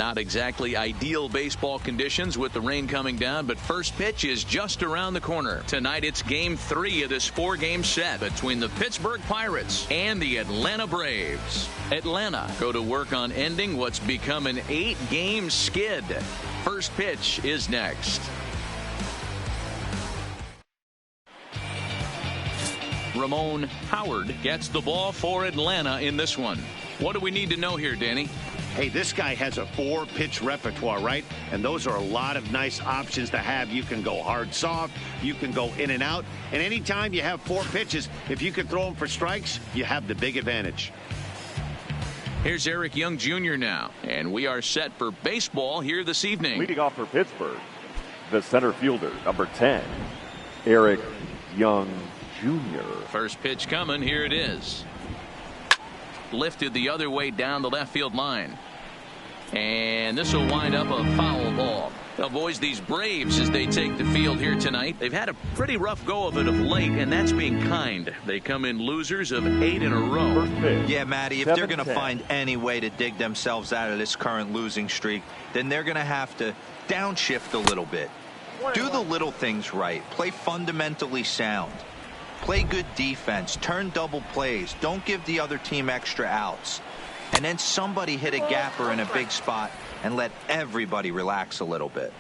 Not exactly ideal baseball conditions with the rain coming down, but first pitch is just around the corner. Tonight it's Game 3 of this 4-game set between the Pittsburgh Pirates and the Atlanta Braves. Atlanta go to work on ending what's become an 8-game skid. First pitch is next. Ramon Howard gets the ball for Atlanta in this one. What do we need to know here, Danny? Hey, this guy has a 4-pitch repertoire, right? And those are a lot of nice options to have. You can go hard, soft. You can go in and out. And anytime you have 4 pitches, if you can throw them for strikes, you have the big advantage. Here's Eric Young Jr. now, and we are set for baseball here this evening. Leading off for Pittsburgh, the center fielder, number 10, Eric Young Jr. First pitch coming. Here it is. Lifted the other way down the left field line. And this will wind up a foul ball. Now, boys, these Braves, as they take the field here tonight, they've had a pretty rough go of it of late, and that's being kind. They come in losers of 8 in a row. Yeah, Matty, if they're going to find any way to dig themselves out of this current losing streak, then they're going to have to downshift a little bit. Do the little things right. Play fundamentally sound. Play good defense. Turn double plays. Don't give the other team extra outs. And then somebody hit a gapper in a big spot and let everybody relax a little bit.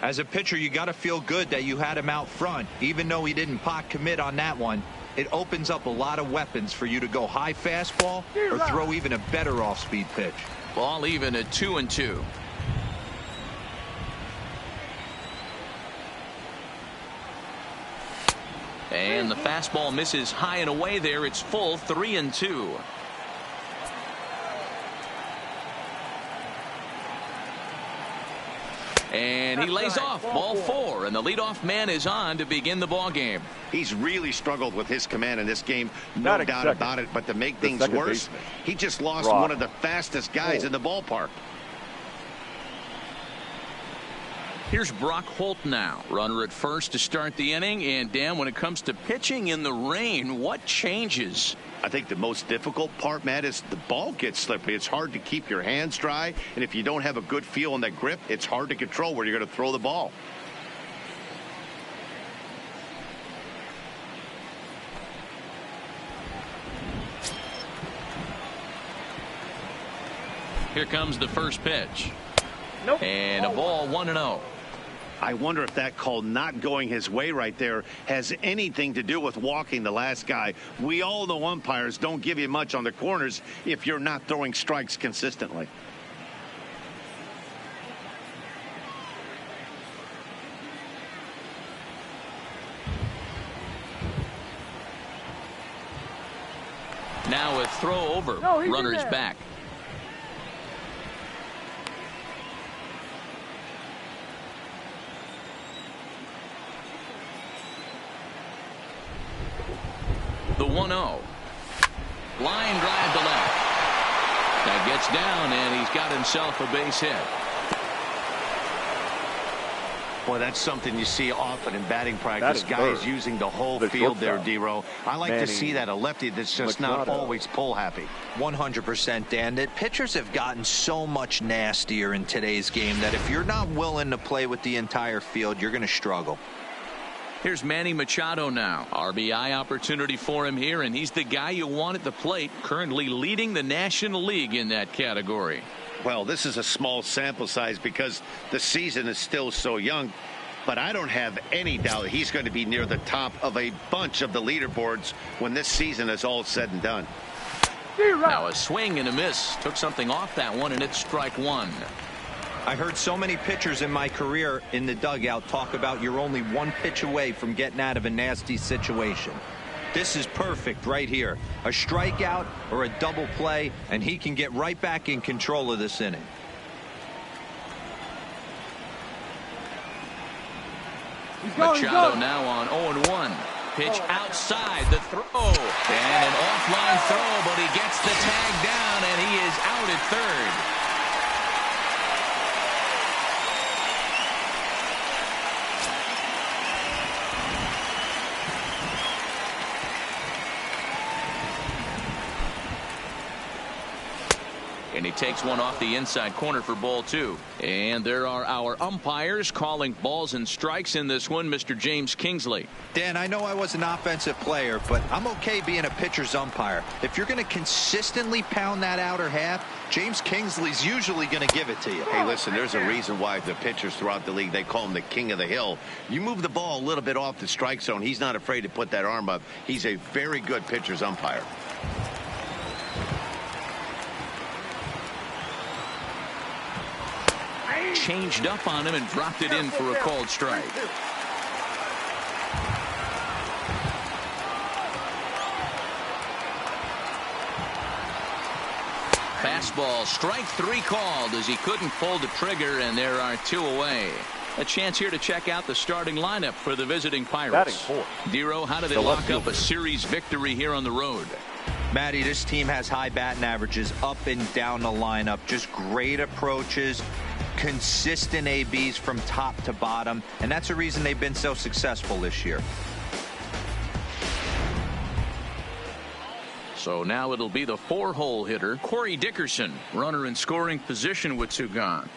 As a pitcher, you got to feel good that you had him out front. Even though he didn't pot commit on that one, it opens up a lot of weapons for you to go high fastball or throw even a better off-speed pitch. Ball even at 2-2. And the fastball misses high and away there. It's full, 3-2. And he lays off. Ball 4, and the leadoff man is on to begin the ball game. He's really struggled with his command in this game, no doubt about it. But to make things worse, he just lost one of the fastest guys in the ballpark. Here's Brock Holt now. Runner at first to start the inning. And, Dan, when it comes to pitching in the rain, what changes? I think the most difficult part, Matt, is the ball gets slippery. It's hard to keep your hands dry. And if you don't have a good feel on that grip, it's hard to control where you're going to throw the ball. Here comes the first pitch. Nope. And a ball, 1-0. I wonder if that call not going his way right there has anything to do with walking the last guy. We all know umpires don't give you much on the corners if you're not throwing strikes consistently. Now a throw over. Runner's back. The 1-0. Line drive to left. That gets down, and he's got himself a base hit. Boy, that's something you see often in batting practice. Guys using the whole field there, D-Row. I like to see that, a lefty that's just not always pull happy. 100%, Dan. That pitchers have gotten so much nastier in today's game that if you're not willing to play with the entire field, you're going to struggle. Here's Manny Machado now. RBI opportunity for him here, and he's the guy you want at the plate, currently leading the National League in that category. Well, this is a small sample size because the season is still so young, but I don't have any doubt he's going to be near the top of a bunch of the leaderboards when this season is all said and done. Now a swing and a miss. Took something off that one, and it's strike 1. I heard so many pitchers in my career in the dugout talk about you're only one pitch away from getting out of a nasty situation. This is perfect right here. A strikeout or a double play, and he can get right back in control of this inning. Machado now on 0-1. Pitch outside the throw. And an offline throw, but he gets the tag down, and he is out at third. And he takes one off the inside corner for ball 2. And there are our umpires calling balls and strikes in this one. Mr. James Kingsley. Dan, I know I was an offensive player, but I'm okay being a pitcher's umpire. If you're going to consistently pound that outer half, James Kingsley's usually going to give it to you. Hey, listen, there's a reason why the pitchers throughout the league, they call him the king of the hill. You move the ball a little bit off the strike zone, he's not afraid to put that arm up. He's a very good pitcher's umpire. Changed up on him and dropped it in for a called strike. Fastball, strike 3 called as he couldn't pull the trigger, and there are 2 away. A chance here to check out the starting lineup for the visiting Pirates. Dero, how do they lock up a series victory here on the road? Matty, this team has high batting averages up and down the lineup. Just great approaches, consistent ABs from top to bottom, and that's the reason they've been so successful this year. So now it'll be the 4-hole hitter, Corey Dickerson, runner in scoring position with 2 gone.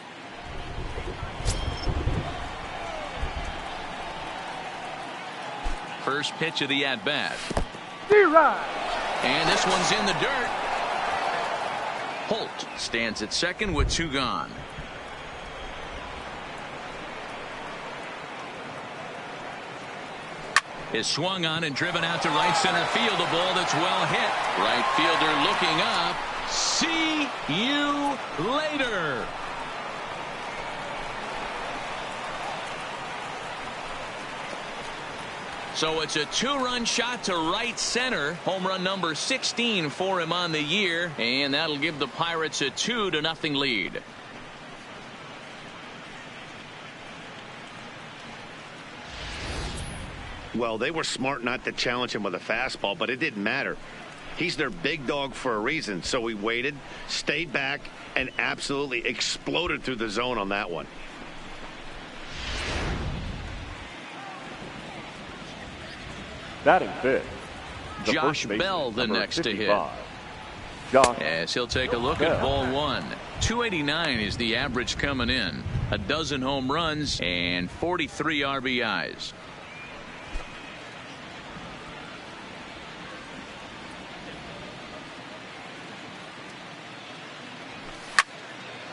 First pitch of the at-bat. And this one's in the dirt. Holt stands at second with 2 gone. Is swung on and driven out to right center field. A ball that's well hit. Right fielder looking up. See you later. So it's a 2-run shot to right center. Home run number 16 for him on the year. And that'll give the Pirates a 2-0 lead. Well, they were smart not to challenge him with a fastball, but it didn't matter. He's their big dog for a reason. So he waited, stayed back, and absolutely exploded through the zone on that one. Batting fifth, Josh Bell, the next 55. To hit. As he'll take a look at ball 1. 289 is the average coming in. A dozen home runs and 43 RBIs.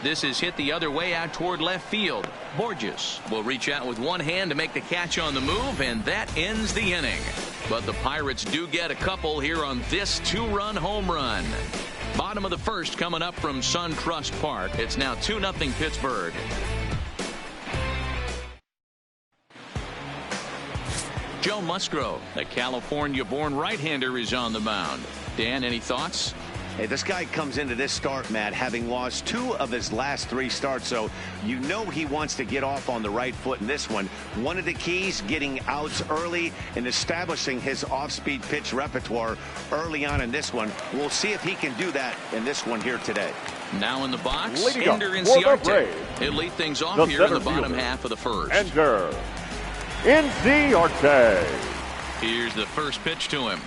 This is hit the other way out toward left field. Borges will reach out with one hand to make the catch on the move, and that ends the inning. But the Pirates do get a couple here on this 2-run home run. Bottom of the first coming up from SunTrust Park. It's now 2-0 Pittsburgh. Joe Musgrove, a California-born right-hander, is on the mound. Dan, any thoughts? Hey, this guy comes into this start, Matt, having lost 2 of his last 3 starts, so you know he wants to get off on the right foot in this one. One of the keys, getting outs early and establishing his off-speed pitch repertoire early on in this one. We'll see if he can do that in this one here today. Now in the box, Ender Inciarte. He'll lead things off here in the bottom half of the first. Ender Inciarte. Here's the first pitch to him.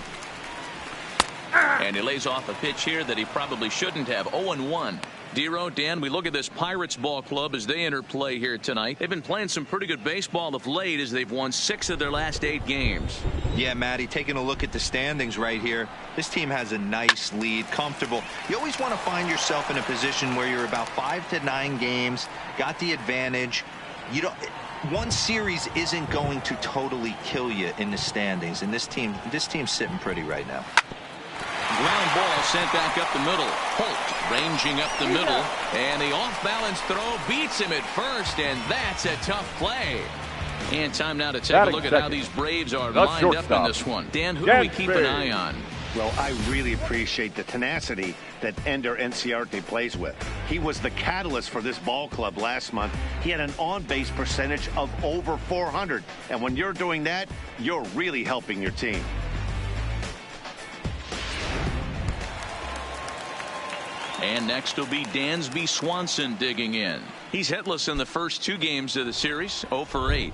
And he lays off a pitch here that he probably shouldn't have. 0-1. Dero, Dan, we look at this Pirates ball club as they enter play here tonight. They've been playing some pretty good baseball of late as they've won 6 of their last 8 games. Yeah, Matty, taking a look at the standings right here, this team has a nice lead, comfortable. You always want to find yourself in a position where you're about 5 to 9 games, got the advantage. You don't. One series isn't going to totally kill you in the standings, and this team's sitting pretty right now. Ground ball sent back up the middle. Holt ranging up the middle, and the off-balance throw beats him at first, and that's a tough play. And time now to take a look at how these Braves are lined up in this one. Dan, who do we keep an eye on? Well, I really appreciate the tenacity that Ender Inciarte plays with. He was the catalyst for this ball club last month. He had an on-base percentage of over 400. And when you're doing that, you're really helping your team. And next will be Dansby Swanson digging in. He's hitless in the first 2 games of the series, 0 for 8.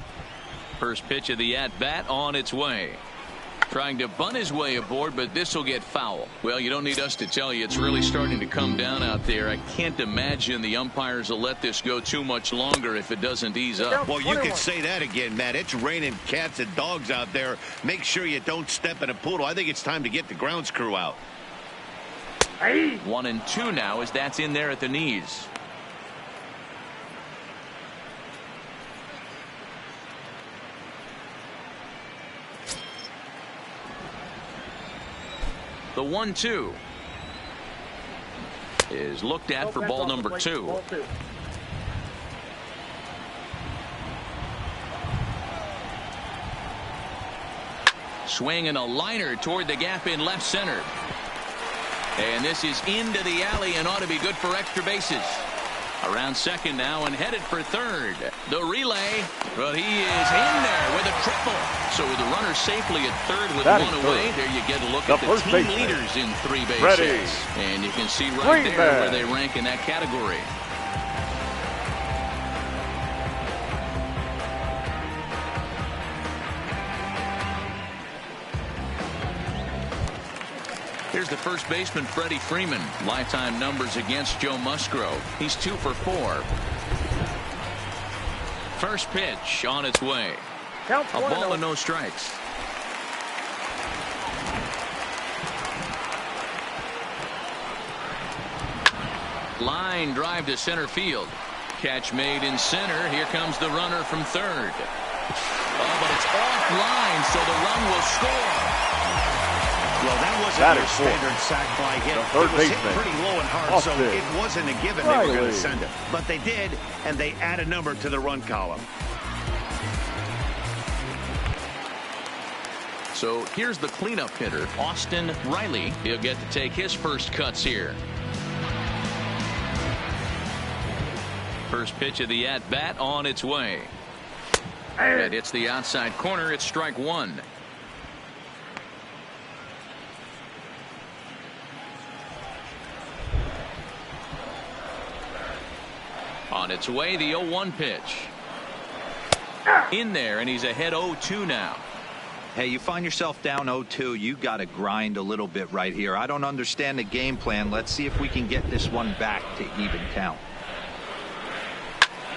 First pitch of the at-bat on its way. Trying to bunt his way aboard, but this will get foul. Well, you don't need us to tell you it's really starting to come down out there. I can't imagine the umpires will let this go too much longer if it doesn't ease up. Well, you can say that again, Matt. It's raining cats and dogs out there. Make sure you don't step in a poodle. I think it's time to get the grounds crew out. 1-2 now as that's in there at the knees. The 1-2 is looked at for ball number 2. Swinging a liner toward the gap in left center. And this is into the alley and ought to be good for extra bases. Around second now and headed for third. The relay, well, he is in there with a triple. So with the runner safely at third with one away, there you get a look at the team leaders in 3 base hits. And you can see right there where they rank in that category. Here's the first baseman, Freddie Freeman. Lifetime numbers against Joe Musgrove. He's 2 for 4. First pitch on its way. A ball and no strikes. Line drive to center field. Catch made in center. Here comes the runner from third. Oh, but it's offline, so the run will score. Well, that wasn't your standard sac fly hit. It was hit pretty low and hard, so it wasn't a given they were going to send it. But they did, and they add a number to the run column. So here's the cleanup hitter, Austin Riley. He'll get to take his first cuts here. First pitch of the at-bat on its way. That hits the outside corner. It's strike 1. On its way, the 0-1 pitch. In there, and he's ahead 0-2 now. Hey, you find yourself down 0-2, you got to grind a little bit right here. I don't understand the game plan. Let's see if we can get this one back to even count.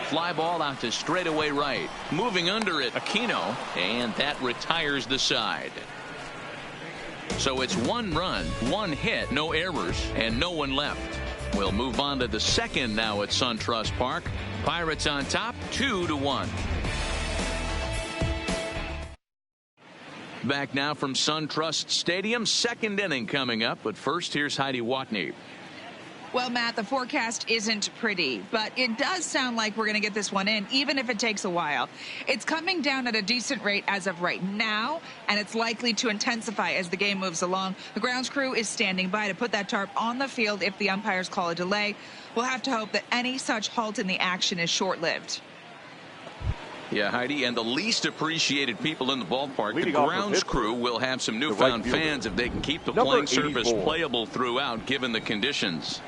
Fly ball out to straightaway right. Moving under it, Aquino, and that retires the side. So it's 1 run, 1 hit, no errors, and no one left. We'll move on to the second now at SunTrust Park. Pirates on top, 2-1. Back now from SunTrust Stadium, second inning coming up. But first, here's Heidi Watney. Well, Matt, the forecast isn't pretty, but it does sound like we're going to get this one in, even if it takes a while. It's coming down at a decent rate as of right now, and it's likely to intensify as the game moves along. The grounds crew is standing by to put that tarp on the field if the umpires call a delay. We'll have to hope that any such halt in the action is short-lived. Yeah, Heidi, and the least appreciated people in the ballpark, the grounds crew, will have some newfound fans if they can keep the playing surface playable throughout, given the conditions.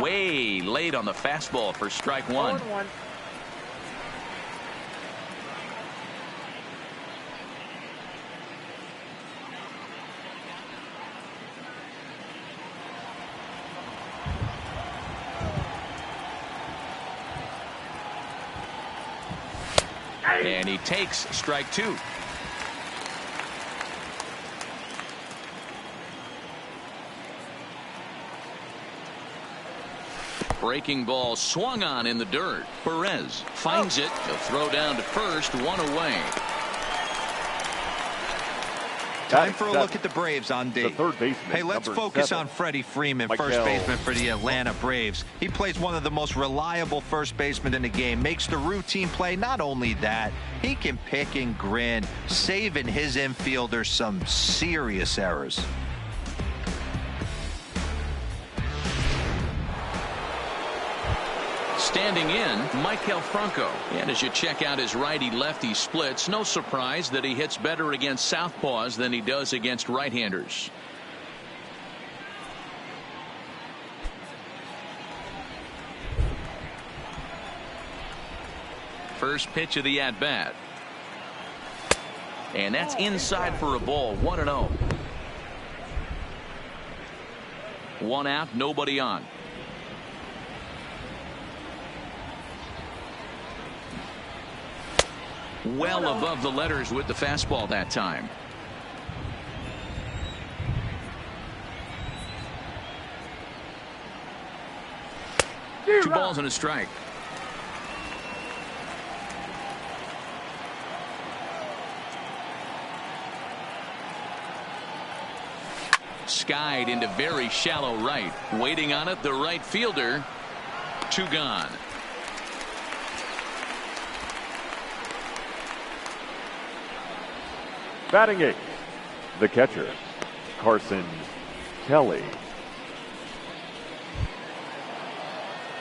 Way late on the fastball for strike 1. And he takes strike 2. Breaking ball swung on in the dirt. Perez finds it. He'll throw down to first, 1 away. Time for a look at the Braves on D. Third baseman, hey, let's focus on Freddie Freeman, first baseman for the Atlanta Braves. He plays one of the most reliable first basemen in the game, makes the routine play. Not only that, he can pick and grin, saving his infielders some serious errors. Standing in, Maikel Franco. And as you check out his righty-lefty splits, no surprise that he hits better against southpaws than he does against right-handers. First pitch of the at-bat. And that's inside for a ball. 1-0. One out, nobody on. Well above the letters with the fastball that time. Two balls and a strike. Skied into very shallow right. Waiting on it, the right fielder. Two gone. Batting eighth, the catcher, Carson Kelly.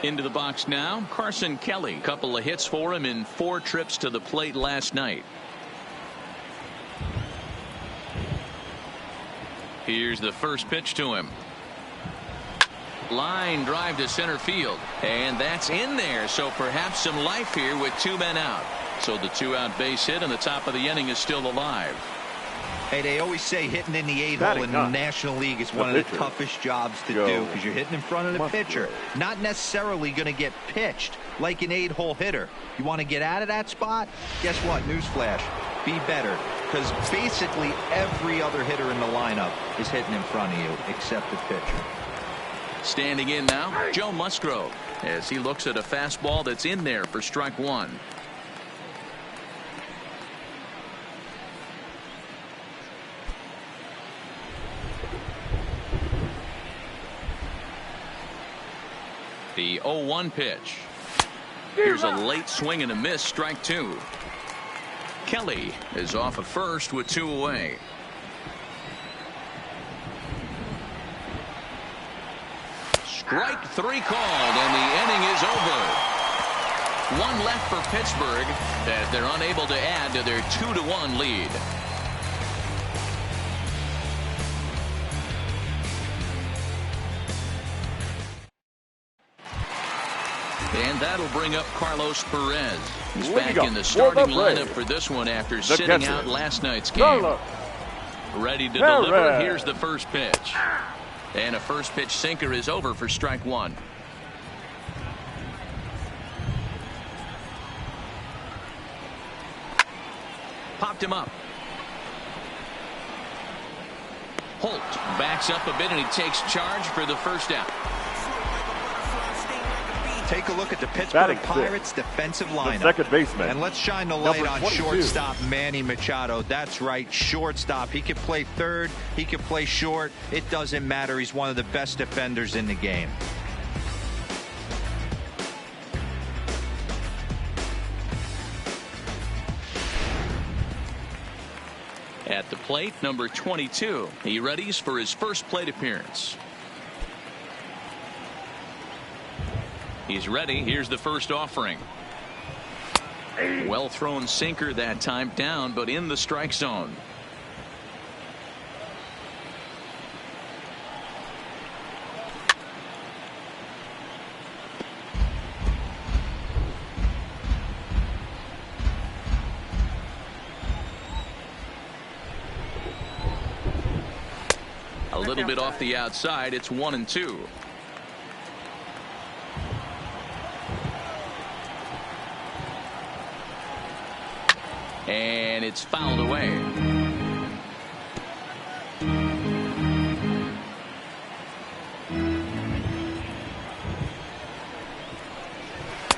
Into the box now, Carson Kelly. Couple of hits for him in 4 trips to the plate last night. Here's the first pitch to him. Line drive to center field. And that's in there. So perhaps some life here with 2 men out. So the 2-out base hit and the top of the inning is still alive. Hey, they always say hitting in the 8-hole in the National League is one of the toughest jobs to do because you're hitting in front of the pitcher. Not necessarily going to get pitched like an 8-hole hitter. You want to get out of that spot? Guess what? Newsflash. Be better. Because basically every other hitter in the lineup is hitting in front of you except the pitcher. Standing in now, Joe Musgrove, as he looks at a fastball that's in there for strike 1. The 0-1 pitch. Here's a late swing and a miss, strike 2. Kelly is off at first with 2 away. Strike 3 called, and the inning is over. 1 left for Pittsburgh as they're unable to add to their 2-1 lead. And that'll bring up Carlos Perez. He's back in the starting lineup for this one after sitting out last night's game. Ready to deliver. Here's the first pitch. And a first pitch sinker is over for strike 1. Popped him up. Holt backs up a bit and he takes charge for the first out. Take a look at the Pittsburgh Pirates defensive lineup. The second baseman. And let's shine the light on shortstop Manny Machado. That's right, shortstop. He can play third. He can play short. It doesn't matter. He's one of the best defenders in the game. At the plate, number 22. He readies for his first plate appearance. He's ready. Here's the first offering. Well thrown sinker that time, down but in the strike zone. A little bit off the outside. It's 1-2. And it's fouled away.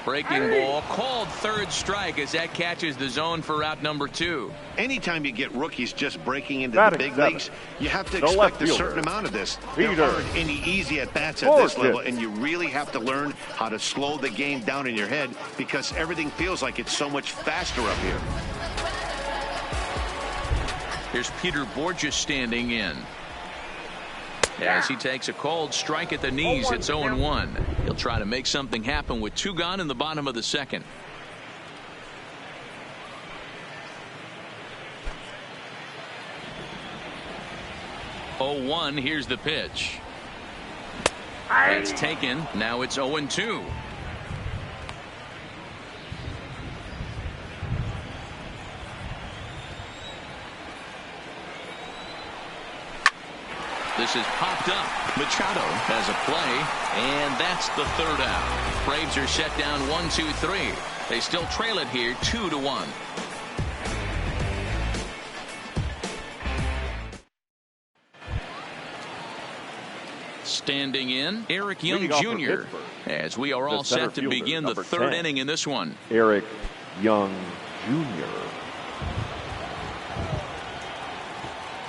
Breaking ball called third strike as that catches the zone for out number 2. Anytime you get rookies just breaking into the big leagues, you have to expect a certain amount of this. There aren't any easy at-bats at this level, and you really have to learn how to slow the game down in your head because everything feels like it's so much faster up here. Here's Peter Borges standing in. As he takes a cold strike at the knees, it's 0-1. He'll try to make something happen with 2 gone in the bottom of the second. Oh-1, here's the pitch. That's taken. Now it's 0-2. This is popped up. Machado has a play, and that's the third out. Braves are set down 1-2-3. They still trail it here 2-1. Standing in, Eric Young Jr. as we are all set to begin the third inning in this one. Eric Young Jr.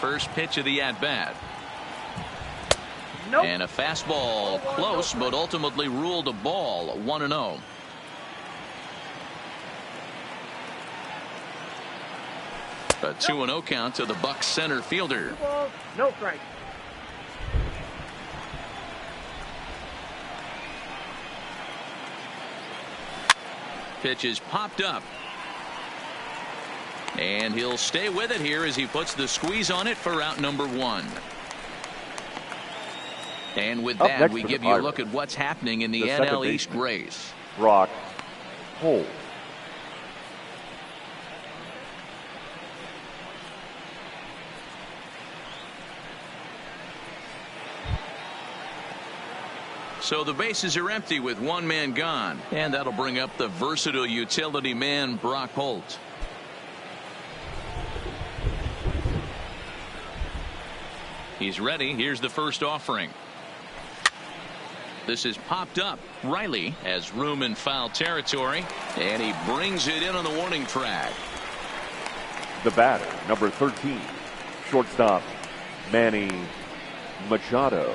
First pitch of the at-bat. Nope. And a fastball close, but ultimately ruled a ball. 1-0. A 2-0 count to the Bucs center fielder. 2 balls, no strikes. Pitch is popped up. And he'll stay with it here as he puts the squeeze on it for out number 1. And with that, we give you a look at what's happening in the NL East race. Brock Holt. So the bases are empty with one man gone, and that'll bring up the versatile utility man Brock Holt. He's ready. Here's the first offering. This is popped up. Riley has room in foul territory, and he brings it in on the warning track. The batter, number 13, shortstop Manny Machado.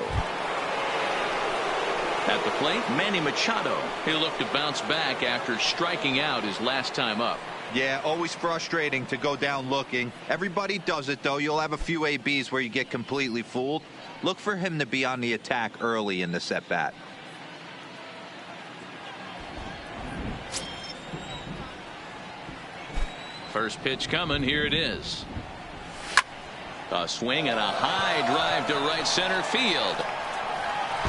At the plate, Manny Machado. He'll look to bounce back after striking out his last time up. Yeah, always frustrating to go down looking. Everybody does it, though. You'll have a few ABs where you get completely fooled. Look for him to be on the attack early in the at-bat. First pitch coming. Here it is. A swing and a high drive to right center field.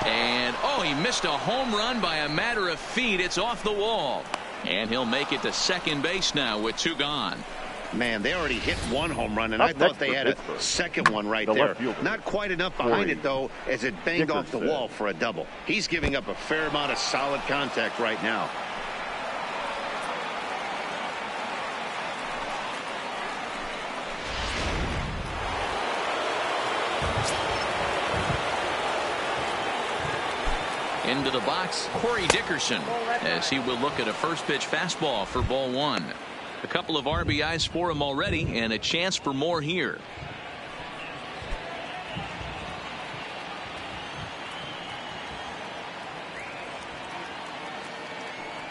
And, oh, he missed a home run by a matter of feet. It's off the wall. And he'll make it to second base now with 2 gone. Man, they already hit 1 home run, and I thought they had a second one right there. Not quite enough behind it, though, as it banged off the wall for a double. He's giving up a fair amount of solid contact right now. Into the box, Corey Dickerson, as he will look at a first pitch fastball for ball 1. A couple of RBIs for him already, and a chance for more here.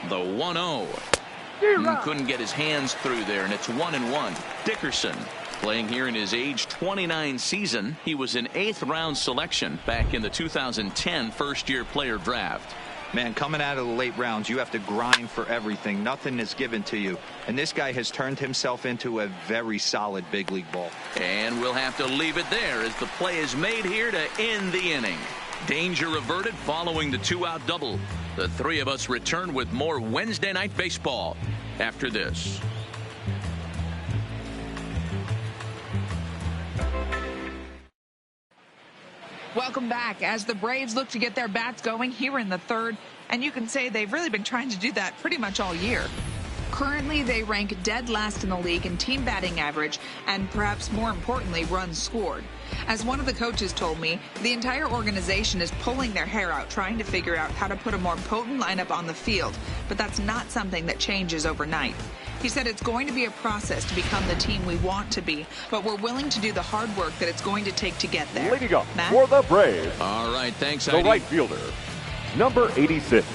The 1-0. Couldn't get his hands through there, and it's 1-1. Dickerson playing here in his age 29 season. He was an 8th round selection back in the 2010 first-year player draft. Man, coming out of the late rounds, you have to grind for everything. Nothing is given to you. And this guy has turned himself into a very solid big league ball. And we'll have to leave it there as the play is made here to end the inning. Danger averted following the 2-out double. The three of us return with more Wednesday Night Baseball after this. Welcome back as the Braves look to get their bats going here in the third, and you can say they've really been trying to do that pretty much all year. Currently, they rank dead last in the league in team batting average and perhaps more importantly, runs scored. As one of the coaches told me, the entire organization is pulling their hair out trying to figure out how to put a more potent lineup on the field, but that's not something that changes overnight. He said it's going to be a process to become the team we want to be, but we're willing to do the hard work that it's going to take to get there. Leading up Matt? for the Braves. All right, thanks, The Heidi. right fielder, number 86.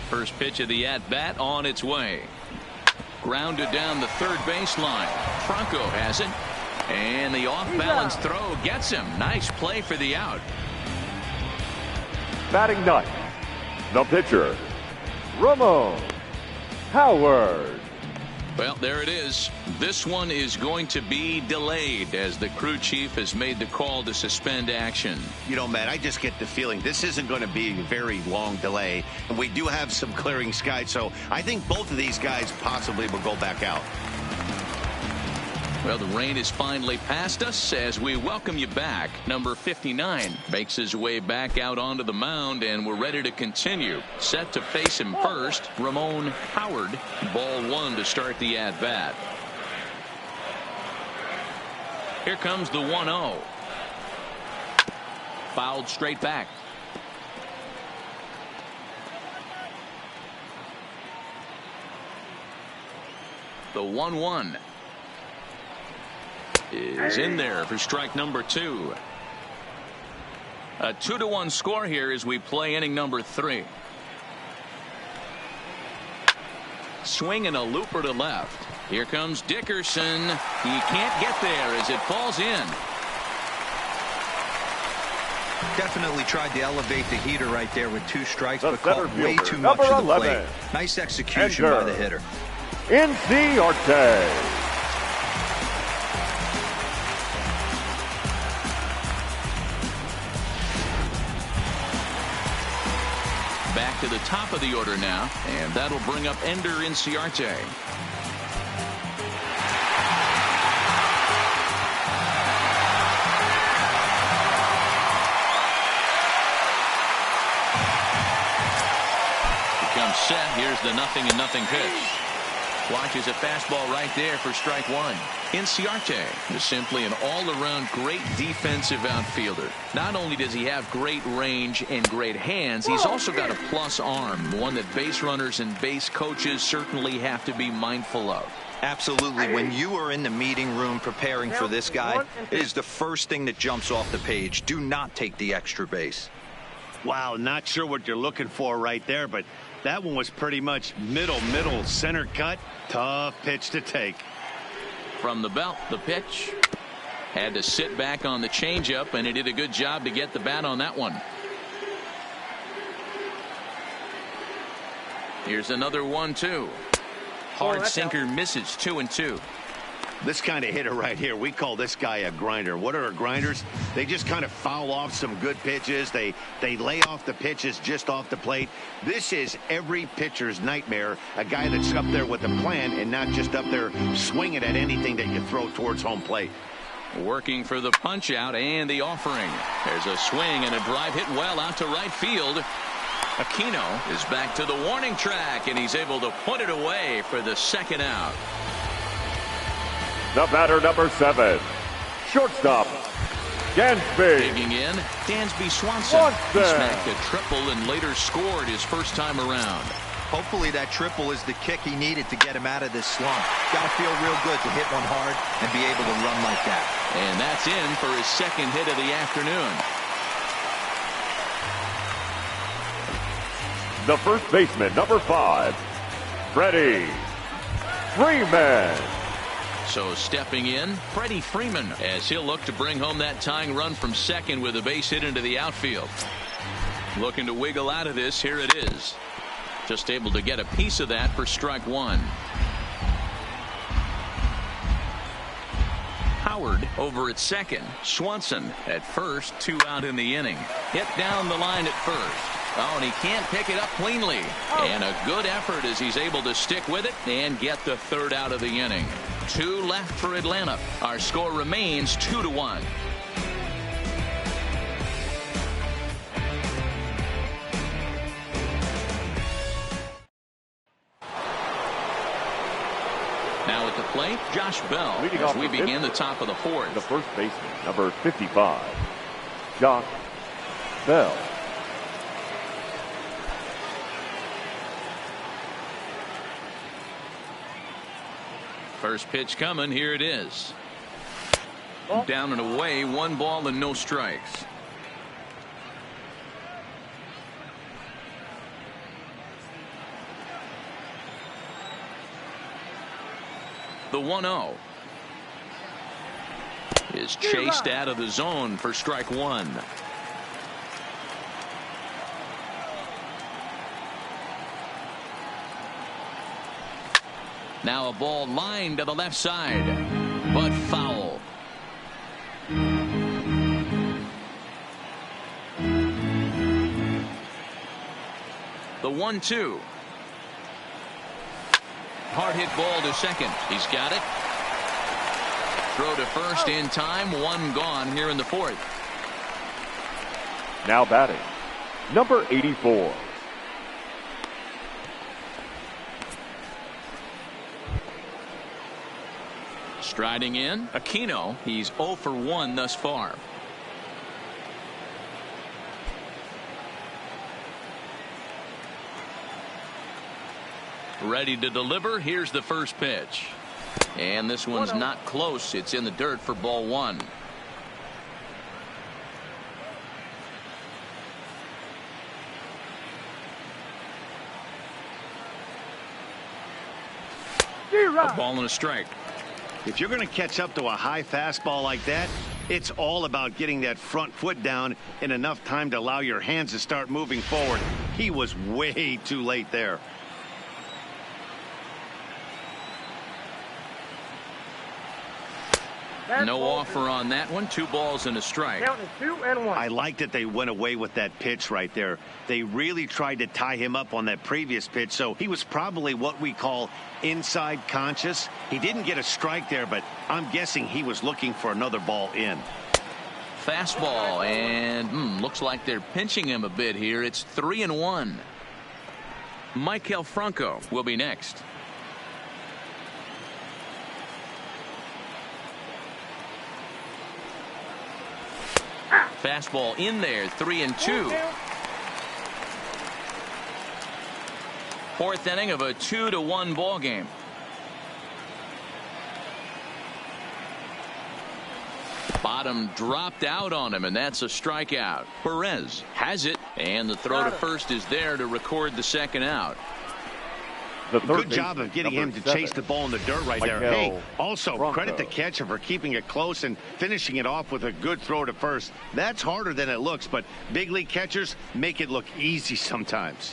First pitch of the at-bat on its way. Grounded down the third baseline. Franco has it. And the off-balance throw gets him. Nice play for the out. Batting ninth, the pitcher, Ramon Howard. Well, there it is. This one is going to be delayed as the crew chief has made the call to suspend action. You know, Matt, I just get the feeling this isn't going to be a very long delay, and we do have some clearing skies, so I think both of these guys possibly will go back out. Well, the rain is finally past us as we welcome you back. Number 59 makes his way back out onto the mound, and we're ready to continue. Set to face him first, Ramon Howard. Ball one to start the at-bat. Here comes the 1-0. Fouled straight back. The 1-1 is in there for strike number 2. A 2-1 score here as we play inning number 3. Swing and a looper to left. Here comes Dickerson. He can't get there as it falls in. Definitely tried to elevate the heater right there with 2 strikes, but caught way too much number of the 11. plate. Nice execution by the hitter. Arte. Back to the top of the order now, and that'll bring up Ender Inciarte. Becomes set. Here's the 0-0 pitch. Watches a fastball right there for strike 1. Inciarte is simply an all-around great defensive outfielder. Not only does he have great range and great hands, he's also got a plus arm, one that base runners and base coaches certainly have to be mindful of. Absolutely. When you are in the meeting room preparing for this guy, it is the first thing that jumps off the page. Do not take the extra base. Wow, not sure what you're looking for right there, but that one was pretty much middle center cut. Tough pitch to take. From the belt, the pitch. Had to sit back on the changeup, and he did a good job to get the bat on that one. Here's another 1-2. Hard sinker misses. 2-2. This kind of hitter right here, we call this guy a grinder. What are grinders? They just kind of foul off some good pitches. They lay off the pitches just off the plate. This is every pitcher's nightmare. A guy that's up there with a plan and not just up there swinging at anything that you throw towards home plate. Working for the punch out and the offering. There's a swing and a drive hit well out to right field. Aquino is back to the warning track, and he's able to put it away for the second out. The batter, number 7, shortstop, Dansby. Digging in, Dansby Swanson. He smacked a triple and later scored his first time around. Hopefully that triple is the kick he needed to get him out of this slump. Got to feel real good to hit one hard and be able to run like that. And that's in for his second hit of the afternoon. The first baseman, number 5, Freddie Freeman. So stepping in, Freddie Freeman, as he'll look to bring home that tying run from second with a base hit into the outfield. Looking to wiggle out of this. Here it is. Just able to get a piece of that for strike 1. Howard over at second. Swanson at first. 2 out in the inning. Hit down the line at first. Oh, and he can't pick it up cleanly. And a good effort as he's able to stick with it and get the third out of the inning. 2 left for Atlanta. Our score remains 2-1. Now at the plate, Josh Bell, as we begin the top of the 4th. The first baseman, number 55, Josh Bell. First pitch coming. Here it is. Down and away. 1 ball and no strikes. The 1-0 is chased out of the zone for strike 1. Now a ball lined to the left side, but foul. The 1-2. Hard hit ball to second. He's got it. throw to first in time. One gone here in the fourth. Now batting, number 84. Striding in, Aquino. He's 0 for 1 thus far. Ready to deliver. Here's the first pitch. And this one's not close. It's in the dirt for ball one. A ball and a strike. If you're going to catch up to a high fastball like that, it's all about getting that front foot down in enough time to allow your hands to start moving forward. He was way too late there. No offer on that one. 2 balls and a strike. Counting 2-1. I like that they went away with that pitch right there. They really tried to tie him up on that previous pitch, so he was probably what we call inside conscious. He didn't get a strike there, but I'm guessing he was looking for another ball in. Fastball, and looks like they're pinching him a bit here. It's 3-1. Michael Franco will be next. Fastball in there, 3-2. Fourth inning of a 2-1 ball game. Bottom dropped out on him, and that's a strikeout. Perez has it, and the throw to first is there to record the second out. Good job of getting him to chase the ball in the dirt right there. Hey, also credit the catcher for keeping it close and finishing it off with a good throw to first. That's harder than it looks, but big league catchers make it look easy sometimes.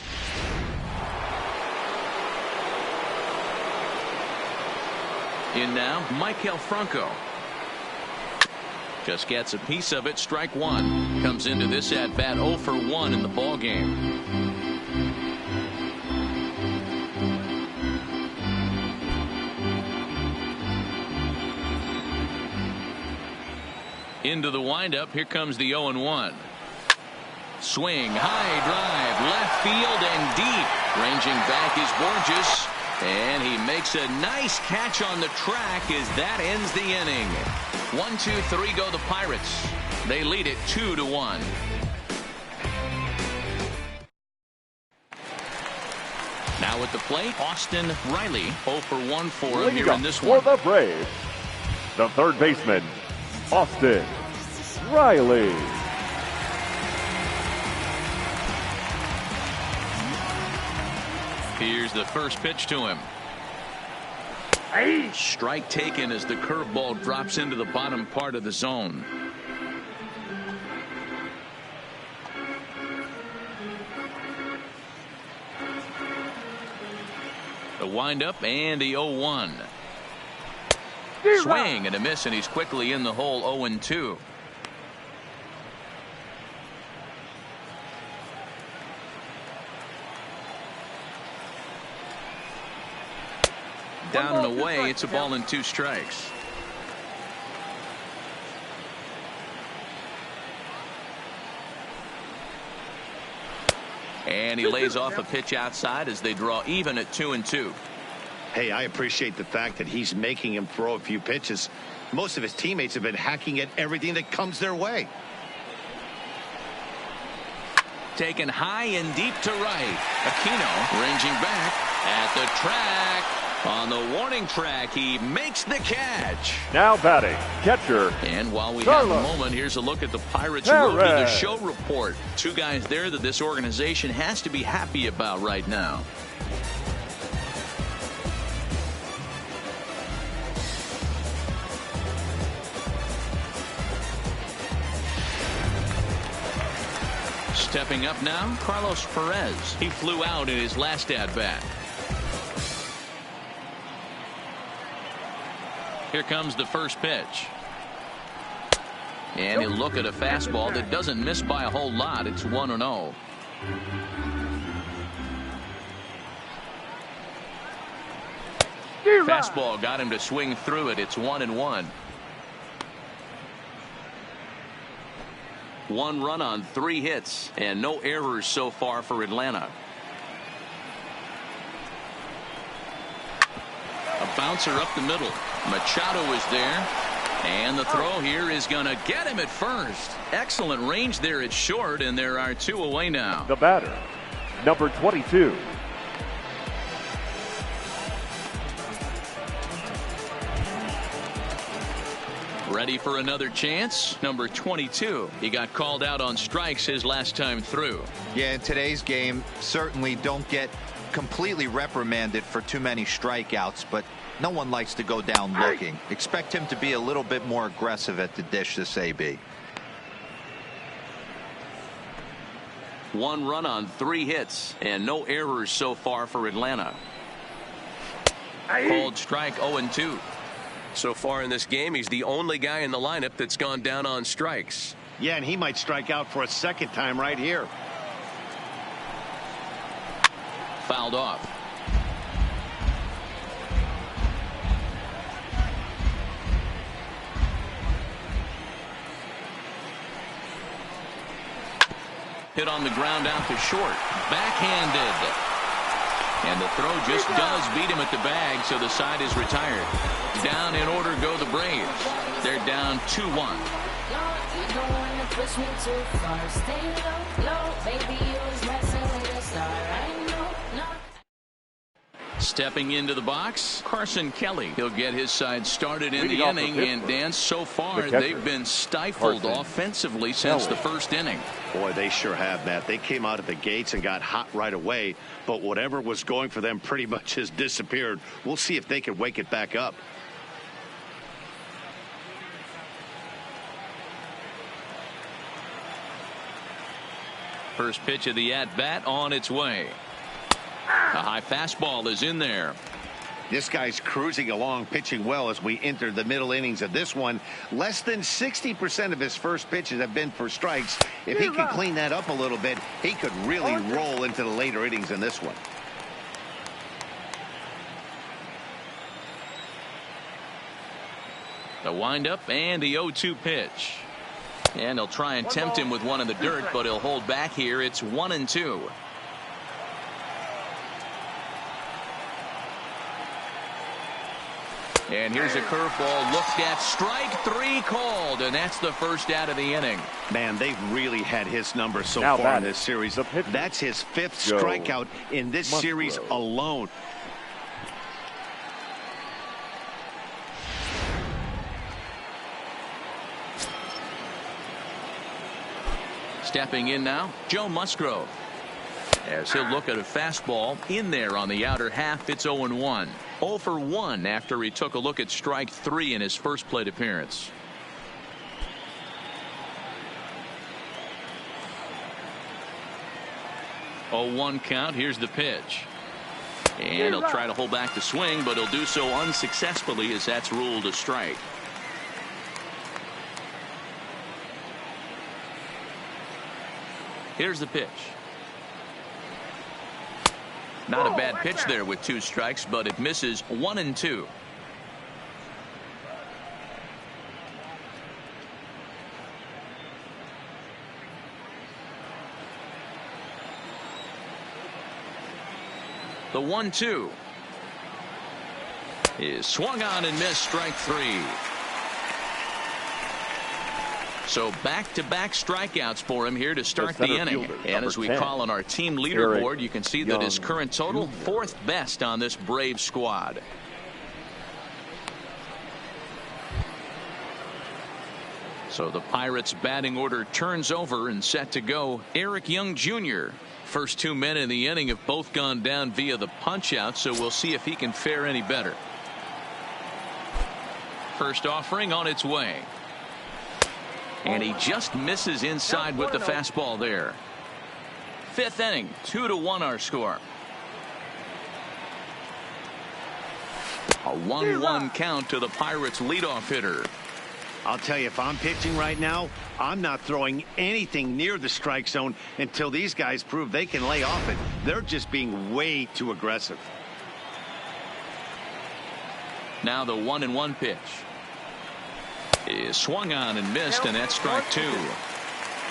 In now, Michael Franco. Just gets a piece of it. Strike one. Comes into this at bat 0 for 1 in the ball game. Into the windup. Here comes the 0-1. Swing, high drive, left field and deep. Ranging back is Borges, and he makes a nice catch on the track as that ends the inning. 1, 2, 3 go the Pirates. They lead it 2-1. Now at the plate, Austin Riley 0 for 1 for him here in this one. For the Braves, the third baseman, Austin Riley. Here's the first pitch to him. Strike taken as the curveball drops into the bottom part of the zone. The windup and the 0-1. Swing and a miss, and he's quickly in the hole. 0-2. Down and away. It's a ball and 2 strikes. And he lays off a pitch outside as they draw even at 2-2. Hey, I appreciate the fact that he's making him throw a few pitches. Most of his teammates have been hacking at everything that comes their way. Taken high and deep to right. Aquino ranging back at the track. On the warning track, he makes the catch. Now batting, catcher. And while we have a moment, here's a look at the Pirates' road to the show report. 2 guys there that this organization has to be happy about right now. Stepping up now, Carlos Perez. He flew out in his last at-bat. Here comes the first pitch. And he'll look at a fastball that doesn't miss by a whole lot. It's 1-0. Fastball got him to swing through it. It's 1-1. 1 run on 3 hits and no errors so far for Atlanta. A bouncer up the middle. Machado is there. And the throw here is going to get him at first. Excellent range there at short, and there are 2 away now. The batter, number 22. Ready for another chance. Number 22. He got called out on strikes his last time through. Yeah, in today's game, certainly don't get completely reprimanded for too many strikeouts, but no one likes to go down looking. Expect him to be a little bit more aggressive at the dish this AB. 1 run on 3 hits and no errors so far for Atlanta. Called strike 0-2. So far in this game, he's the only guy in the lineup that's gone down on strikes. Yeah, and he might strike out for a second time right here. Fouled off. Hit on the ground out to short. Backhanded. And the throw just does beat him at the bag, so the side is retired. Down in order go the Braves. They're down 2-1. Stepping into the box, Carson Kelly. He'll get his side started in the inning, and Dan, so far they've been stifled offensively since the first inning. Boy, they sure have, Matt. They came out of the gates and got hot right away, but whatever was going for them pretty much has disappeared. We'll see if they can wake it back up. First pitch of the at-bat on its way. A high fastball is in there. This guy's cruising along, pitching well as we enter the middle innings of this one. Less than 60% of his first pitches have been for strikes. If he can clean that up a little bit, he could really roll into the later innings in this one. The windup and the 0-2 pitch. And they'll try and tempt him with one in the dirt, but he'll hold back here. It's 1-2. And here's a curveball looked at. Strike 3 called, and that's the first out of the inning. Man, they've really had his number so far in this series. That's his 5th strikeout in this series alone. Stepping in now, Joe Musgrove. As he'll look at a fastball in there on the outer half. It's 0-1. 0 for 1 after he took a look at strike 3 in his first plate appearance. Oh, 1 count. Here's the pitch. And he'll try to hold back the swing, but he'll do so unsuccessfully as that's ruled a strike. Here's the pitch. Not a bad pitch there with 2 strikes, but it misses. 1-2. The 1-2 is swung on and missed. Strike 3. So back-to-back strikeouts for him here to start the inning. And as we call on our team leaderboard, you can see that his current total, 4th best on this Braves squad. So the Pirates batting order turns over and set to go. Eric Young Jr. First 2 men in the inning have both gone down via the punch-out, so we'll see if he can fare any better. First offering on its way. And he just misses inside with the fastball there. 5th inning, 2-1 our score. A 1-1 count to the Pirates leadoff hitter. I'll tell you, if I'm pitching right now, I'm not throwing anything near the strike zone until these guys prove they can lay off it. They're just being way too aggressive. Now the 1-1 pitch is swung on and missed, and that's strike 2.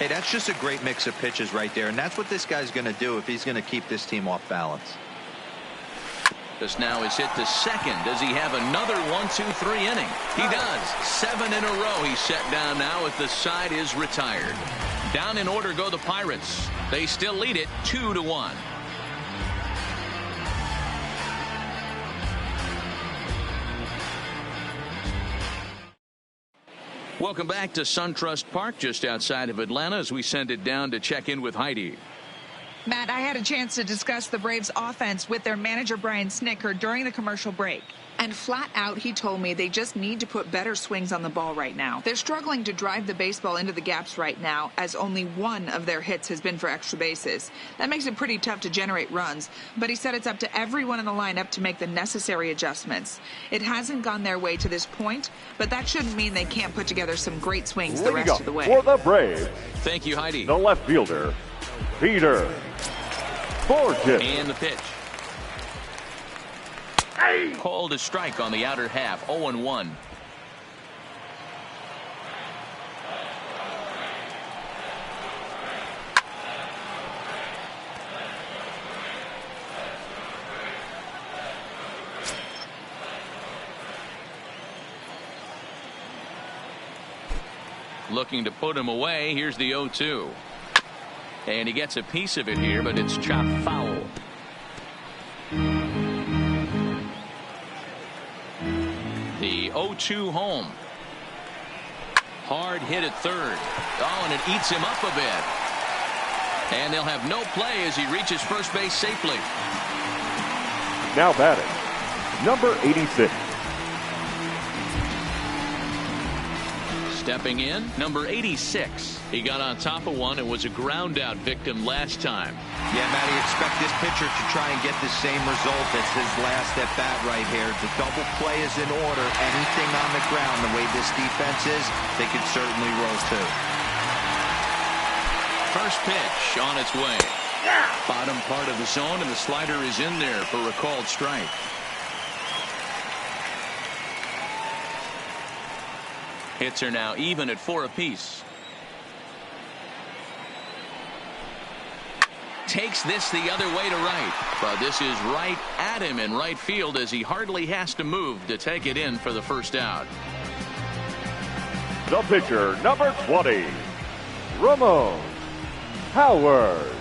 Hey, that's just a great mix of pitches right there, and that's what this guy's going to do if he's going to keep this team off balance. This now is hit to second. Does he have another 1-2-3 inning? He does. 7 in a row. He's set down now as the side is retired. Down in order go the Pirates. They still lead it 2-1. Welcome back to SunTrust Park just outside of Atlanta as we send it down to check in with Heidi. Matt, I had a chance to discuss the Braves offense with their manager Brian Snitker during the commercial break. And flat out, he told me they just need to put better swings on the ball right now. They're struggling to drive the baseball into the gaps right now, as only one of their hits has been for extra bases. That makes it pretty tough to generate runs, but he said it's up to everyone in the lineup to make the necessary adjustments. It hasn't gone their way to this point, but that shouldn't mean they can't put together some great swings the rest of the way. For the Braves, thank you, Heidi. the left fielder, Peter Forget. And the pitch. Called a strike on the outer half. 0-1. Looking to put him away. Here's the 0-2. And he gets a piece of it here, but it's chopped foul. The 0-2 home. Hard hit at third. Oh, and it eats him up a bit. And they'll have no play as he reaches first base safely. Now batting, number 86. Stepping in, number 86. He got on top of one and was a ground out victim last time. Yeah, Matty, expect this pitcher to try and get the same result as his last at bat right here. The double play is in order. Anything on the ground, the way this defense is, they could certainly roll too. First pitch on its way. Bottom part of the zone, and the slider is in there for a called strike. Hits are now even at 4 apiece. Takes this the other way to right, but this is right at him in right field as he hardly has to move to take it in for the first out. The pitcher, number 20, Ramon Howard.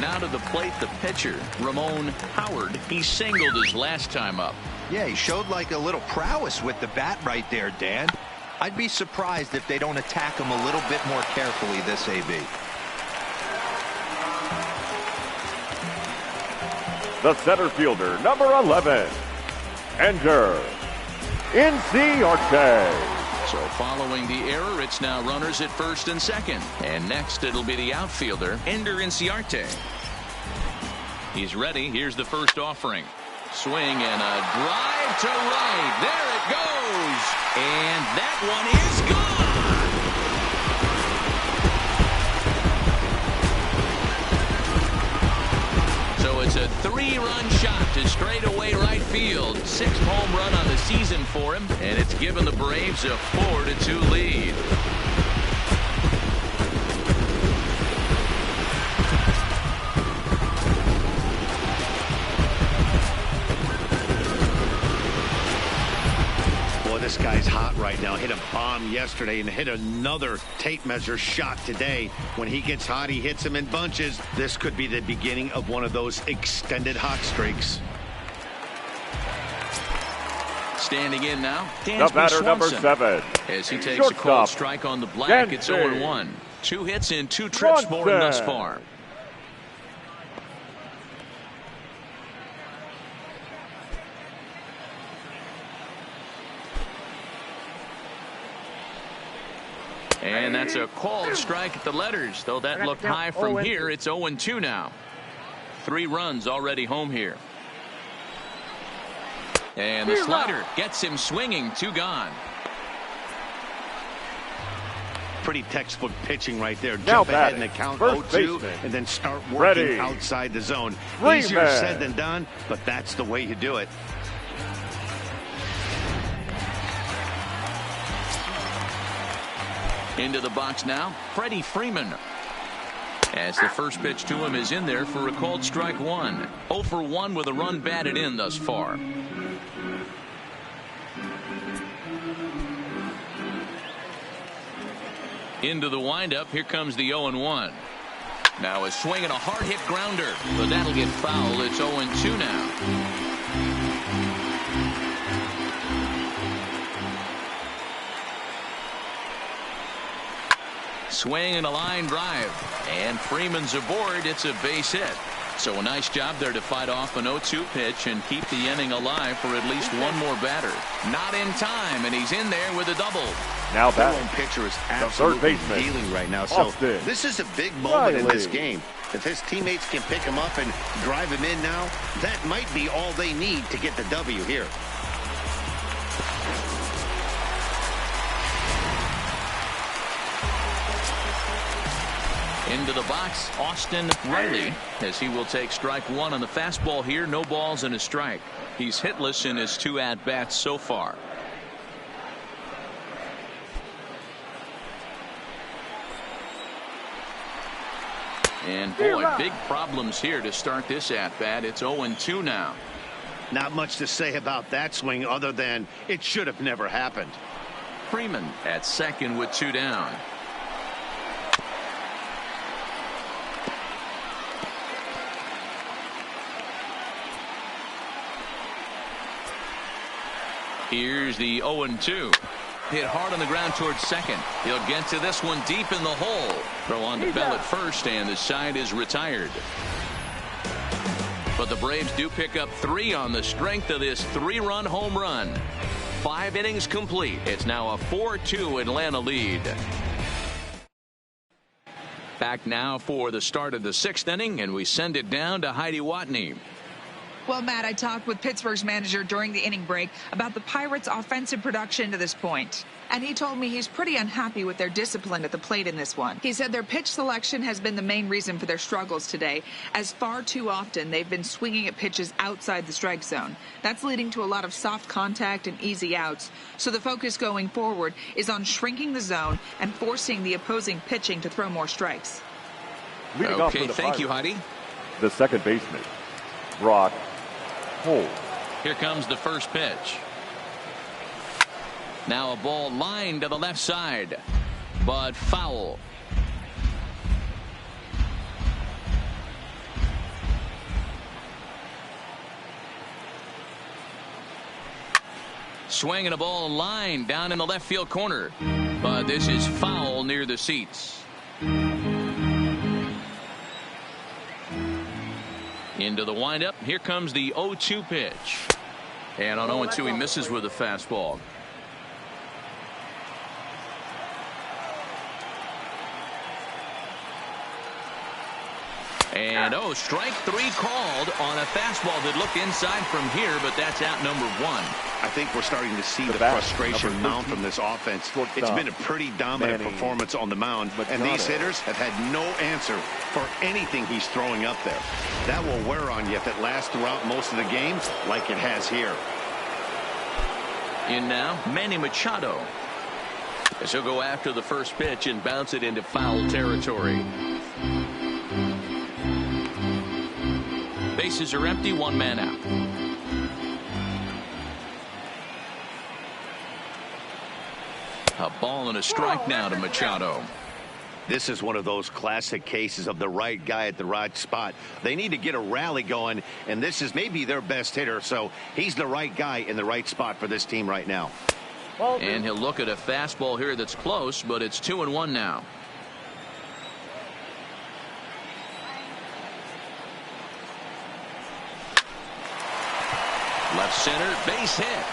Now to the plate, the pitcher, Ramon Howard. He singled his last time up. Yeah, he showed like a little prowess with the bat right there, Dan. I'd be surprised if they don't attack him a little bit more carefully this AB. The center fielder, number 11, Ender Inciarte. So following the error, it's now runners at first and second. And next it'll be the outfielder, Ender Inciarte. He's ready. Here's the first offering. Swing and a drive to right. There it goes. And that one is gone. So it's a 3-run shot to straightaway right field. 6th home run on the season for him. And it's given the Braves a 4-2 lead. This guy's hot right now. Hit a bomb yesterday and hit another tape measure shot today. When he gets hot, he hits them in bunches. This could be the beginning of one of those extended hot streaks. Standing in now, The batter, number 7. As he takes a cold strike on the black, it's 0-1. 2 hits in 2 trips for him thus far. And that's a called strike at the letters, though that looked high from here. It's 0-2 now. 3 runs already home here. And the slider gets him swinging. 2 gone. Pretty textbook pitching right there. Now Jump ahead in the count 0-2 and then start working outside the zone. Easier said than done, but that's the way you do it. Into the box now, Freddie Freeman. As the first pitch to him is in there for a called strike one. 0 for 1 with a run batted in thus far. Into the windup. Here comes the 0-1. Now a swing and a hard hit grounder, but that'll get foul. It's 0-2 now. Swing and a line drive, and Freeman's aboard. It's a base hit. So a nice job there to fight off an 0-2 pitch and keep the inning alive for at least one more batter. Not in time, and he's in there with a double. Now that one pitcher is absolutely dealing right now. So this is a big moment in this game. If his teammates can pick him up and drive him in now, that might be all they need to get the W here. Into the box, Austin Riley, as he will take strike one on the fastball here. No balls and a strike. He's hitless in his 2 at-bats so far. And boy, big problems here to start this at-bat. It's 0-2 now. Not much to say about that swing other than it should have never happened. Freeman at second with 2 down. Here's the 0-2. Hit hard on the ground towards second. He'll get to this one deep in the hole. Throw on to Bell at first, and the side is retired. But the Braves do pick up 3 on the strength of this 3-run home run. 5 innings complete. It's now a 4-2 Atlanta lead. Back now for the start of the 6th inning, and we send it down to Heidi Watney. Well, Matt, I talked with Pittsburgh's manager during the inning break about the Pirates' offensive production to this point. And he told me he's pretty unhappy with their discipline at the plate in this one. He said their pitch selection has been the main reason for their struggles today, as far too often they've been swinging at pitches outside the strike zone. That's leading to a lot of soft contact and easy outs. So the focus going forward is on shrinking the zone and forcing the opposing pitching to throw more strikes. Okay, thank you, Heidi. The second baseman, Brock Holt. Here comes the first pitch. Now a ball lined to the left side, but foul. Swing and a ball lined down in the left field corner, but this is foul near the seats. Into the windup. Here comes the 0-2 pitch. And on 0-2 he misses with a fastball. And strike 3 called on a fastball that looked inside from here, but that's out number 1. I think we're starting to see the frustration mount from this offense. It's been a pretty dominant performance on the mound, and these hitters have had no answer for anything he's throwing up there. That will wear on you if it lasts throughout most of the games like it has here. In now, Manny Machado. As he'll go after the first pitch and bounce it into foul territory. Bases are empty, 1 man out. A ball and a strike now to Machado. This is one of those classic cases of the right guy at the right spot. They need to get a rally going, and this is maybe their best hitter, so he's the right guy in the right spot for this team right now. And he'll look at a fastball here that's close, but it's 2-1 now. Left center, base hit.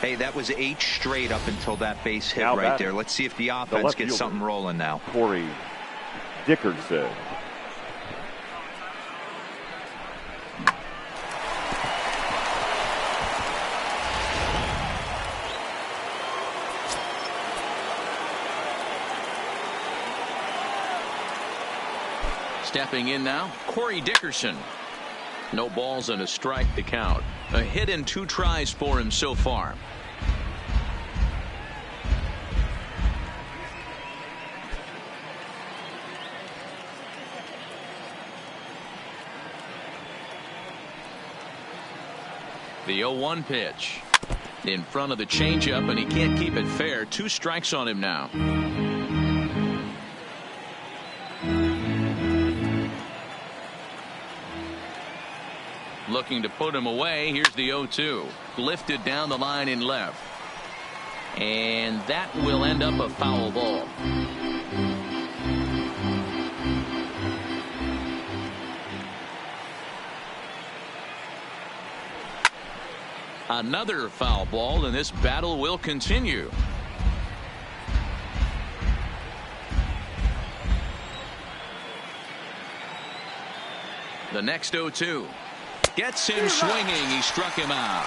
Hey, that was 8 straight up until that base hit right there. Let's see if the offense gets something rolling now. Corey Dickerson. Stepping in now, Corey Dickerson. No balls and a strike to count. A hit and 2 tries for him so far. The 0-1 pitch in front of the changeup, and he can't keep it fair. 2 strikes on him now. Looking to put him away. Here's the 0-2. Lifted down the line in left. And that will end up a foul ball. Another foul ball, and this battle will continue. The next 0-2 gets him swinging. He struck him out.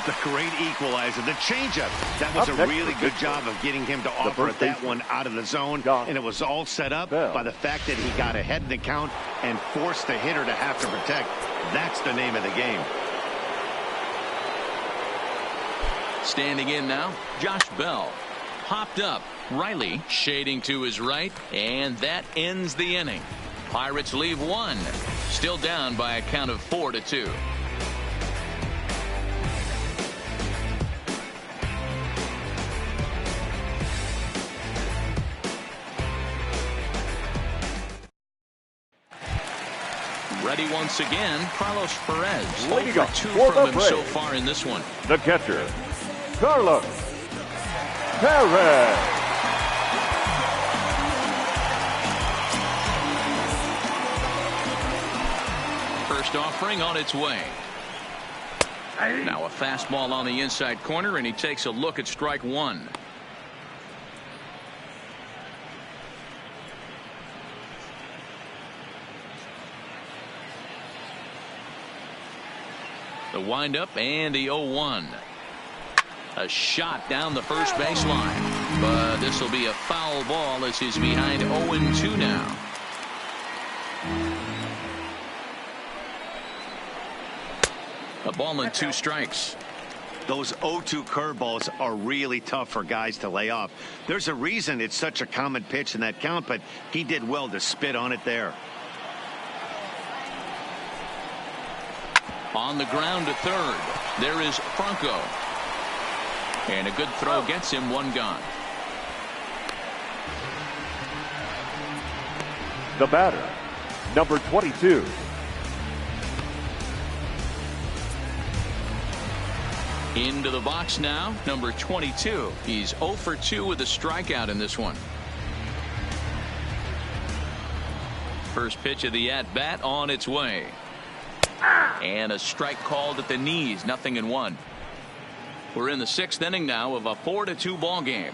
The great equalizer, the changeup. That was a really good job of getting him to offer that one out of the zone, and it was all set up by the fact that he got ahead in the count and forced the hitter to have to protect. That's the name of the game. Standing in now, Josh Bell. Popped up. Riley shading to his right, and that ends the inning. Pirates leave 1. Still down by a count of 4-2. Ready once again, Carlos Perez. Leading up 2 for from the him Braves, so far in this one. the catcher, Carlos Perez. First offering on its way. Now a fastball on the inside corner, and he takes a look at strike 1. The windup and the 0-1. A shot down the first baseline, but this will be a foul ball as he's behind 0-2 now. A ball and 2 strikes. Those 0-2 curveballs are really tough for guys to lay off. There's a reason it's such a common pitch in that count, but he did well to spit on it there. On the ground to third. There is Franco. And a good throw gets him 1 gone. The batter, number 22. Into the box now, number 22. He's 0 for 2 with a strikeout in this one. First pitch of the at-bat on its way. And a strike called at the knees. 0-1. We're in the 6th inning now of a 4-2 ball game.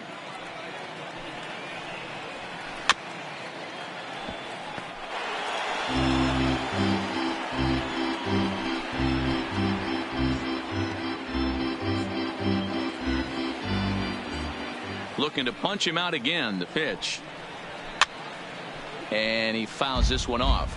Looking to punch him out again. The pitch. And he fouls this one off.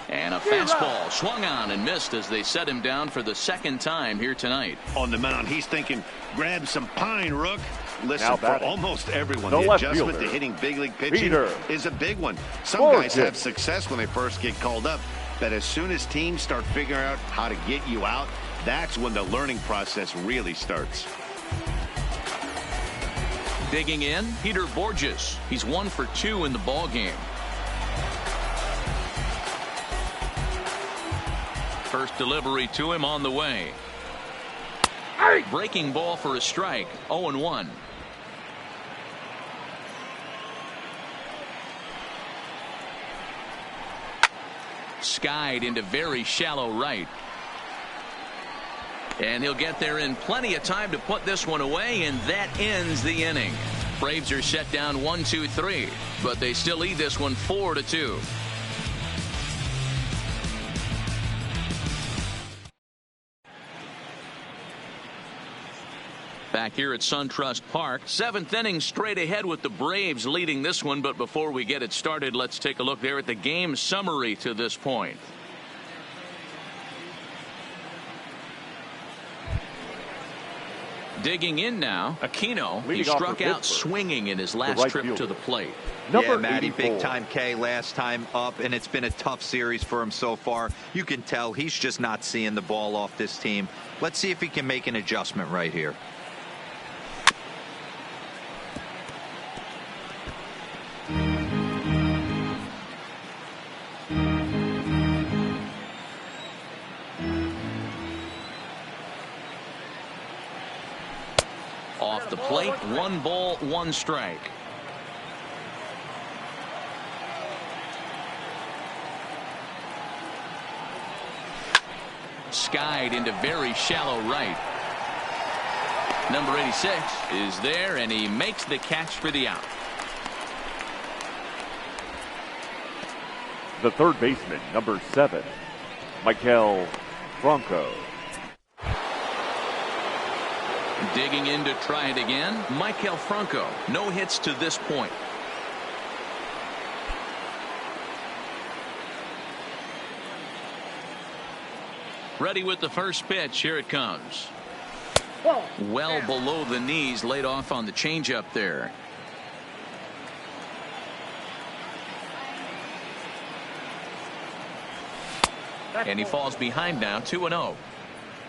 And a fastball swung on and missed as they set him down for the 2nd time here tonight. On the mound, he's thinking, grab some pine, Rook. Listen, for almost everyone, the the adjustment fielder, to hitting big league pitching is a big one. Some guys have success when they first get called up, but as soon as teams start figuring out how to get you out, that's when the learning process really starts. Digging in, Peter Borges. He's 1 for 2 in the ball game. First delivery to him on the way. Breaking ball for a strike. 0-1. Skied into very shallow right. And he'll get there in plenty of time to put this one away, and that ends the inning. Braves are set down 1-2-3, but they still lead this one 4-2. Back here at SunTrust Park, 7th inning straight ahead with the Braves leading this one. But before we get it started, let's take a look there at the game summary to this point. Digging in now, Aquino. He struck out swinging in his last trip to the plate. Yeah, Matty, big time K last time up, and it's been a tough series for him so far. You can tell he's just not seeing the ball off this team. Let's see if he can make an adjustment right here. Off the plate, 1 ball, 1 strike. Skied into very shallow right. Number 86 is there, and he makes the catch for the out. The third baseman, number 7, Maikel Franco. Digging in to try it again, Maikel Franco. No hits to this point. Ready with the first pitch. Here it comes. Well below the knees, laid off on the changeup there. And he falls behind now, 2-0.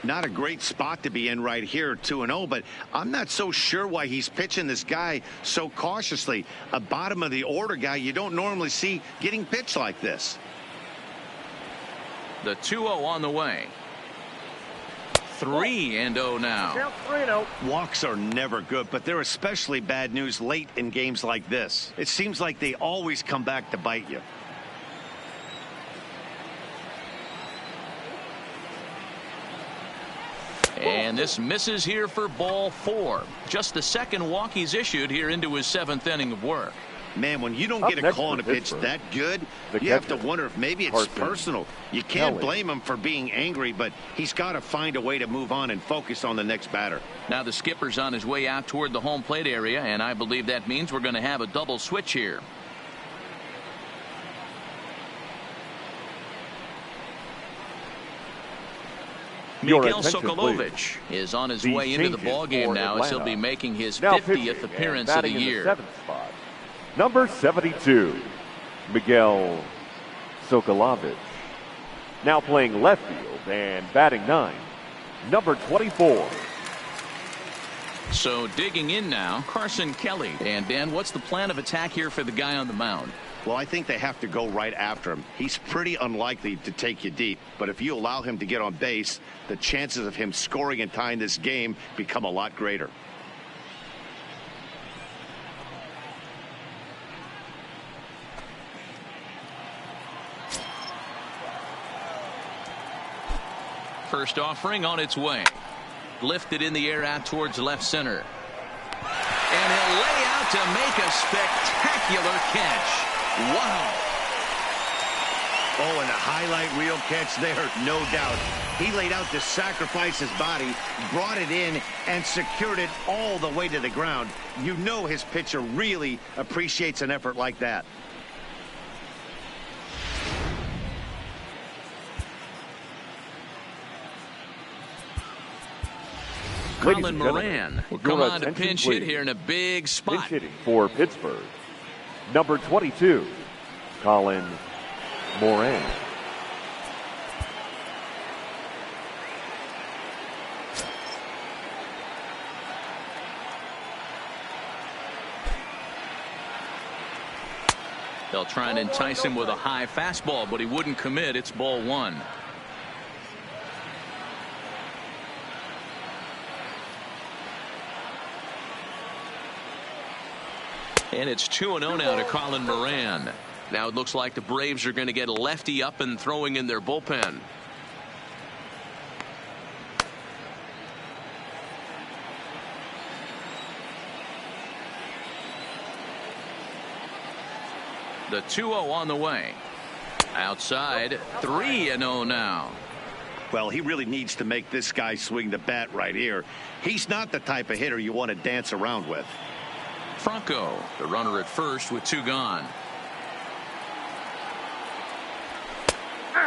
Not a great spot to be in right here, 2-0, but I'm not so sure why he's pitching this guy so cautiously. A bottom of the order guy you don't normally see getting pitched like this. The 2-0 on the way. 3-0 now. Walks are never good, but they're especially bad news late in games like this. It seems like they always come back to bite you. And this misses here for ball 4. Just the second walk he's issued here into his 7th inning of work. Man, when you don't get a call on a pitch that good, you have to wonder if maybe it's personal. You can't blame him for being angry, but he's got to find a way to move on and focus on the next batter. Now the skipper's on his way out toward the home plate area, and I believe that means we're going to have a double switch here. Miguel Sokolovic is on his way into the ballgame now, as he'll be making his 50th appearance of the year. The 7th spot, number 72, Miguel Sokolovic. Now playing left field and batting 9, number 24. So digging in now, Carson Kelly. And Dan, what's the plan of attack here for the guy on the mound? Well, I think they have to go right after him. He's pretty unlikely to take you deep, but if you allow him to get on base, the chances of him scoring and tying this game become a lot greater. First offering on its way. Lifted in the air out towards left center. And he'll lay out to make a spectacular catch. Wow. Oh, and a highlight reel catch there, no doubt. He laid out to sacrifice his body, brought it in, and secured it all the way to the ground. You know his pitcher really appreciates an effort like that. Colin Moran will come on to pinch hit here in a big spot. Pinch hitting for Pittsburgh, number 22, Colin Moran. They'll try and entice him with a high fastball, but he wouldn't commit. It's ball 1. And it's 2-0 now to Colin Moran. Now it looks like the Braves are going to get a lefty up and throwing in their bullpen. The 2-0 on the way. Outside, 3-0 now. Well, he really needs to make this guy swing the bat right here. He's not the type of hitter you want to dance around with. Franco, the runner at first with 2 gone.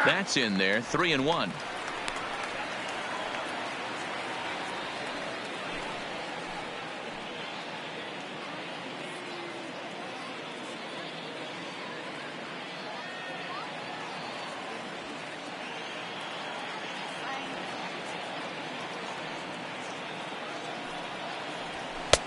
That's in there, 3-1.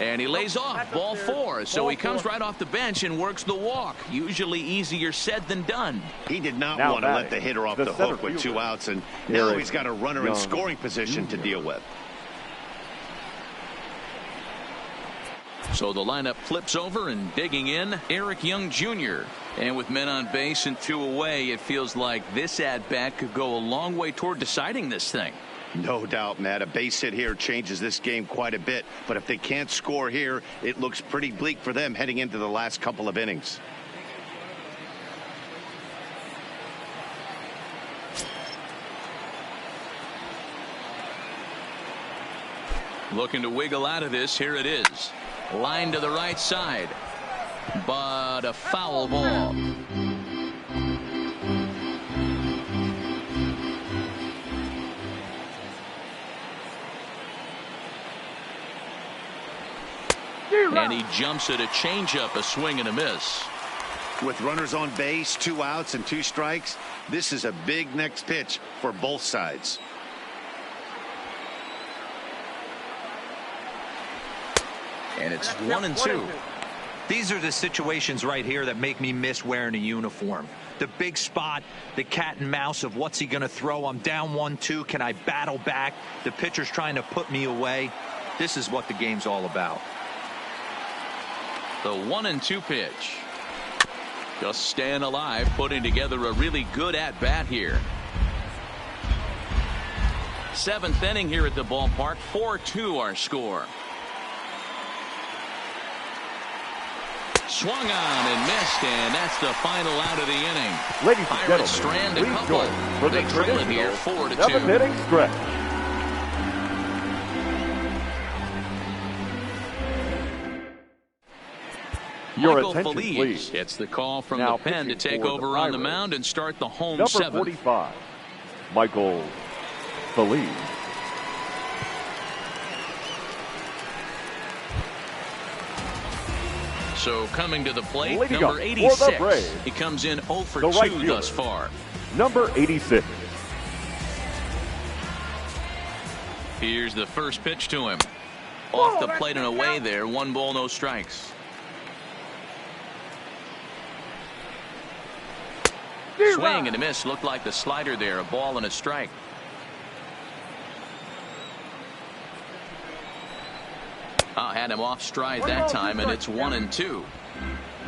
And he lays off, ball 4. So he comes right off the bench and works the walk. Usually easier said than done. He did not want to let the hitter off the hook with 2 outs, and now he's got a runner in scoring position to deal with. So the lineup flips over, and digging in, Eric Young Jr. And with men on base and 2 away, it feels like this at-bat could go a long way toward deciding this thing. No doubt, Matt. A base hit here changes this game quite a bit. But if they can't score here, it looks pretty bleak for them heading into the last couple of innings. Looking to wiggle out of this. Here it is. Line to the right side. But a foul ball. And he jumps at a changeup, a swing and a miss. With runners on base, 2 outs and 2 strikes, this is a big next pitch for both sides. And it's 1-2. These are the situations right here that make me miss wearing a uniform. The big spot, the cat and mouse of what's he going to throw. I'm down 1-2. Can I battle back? The pitcher's trying to put me away. This is what the game's all about. The 1-2 pitch. Just staying alive, putting together a really good at-bat here. 7th inning here at the ballpark. 4-2 our score. Swung on and missed, and that's the final out of the inning. Ladies and Pirates gentlemen, strand a please couple. join for the They trail it here, traditional 4-2. 7th inning stretch. Your attention, please. It's the call from Now the pen to pitching take for over the on the Pirates. mound and start the home Number 7th. 45, Michael Feliz. So coming to the plate, Leading number up 86. for the Braves, He comes in 0 for the 2 right fielder, thus far. Number 86. Here's the first pitch to him. Off the plate and away there. 1 ball, no strikes. Swing and a miss. Looked like the slider there. A ball and a strike. Had him off stride that time, and it's 1-2.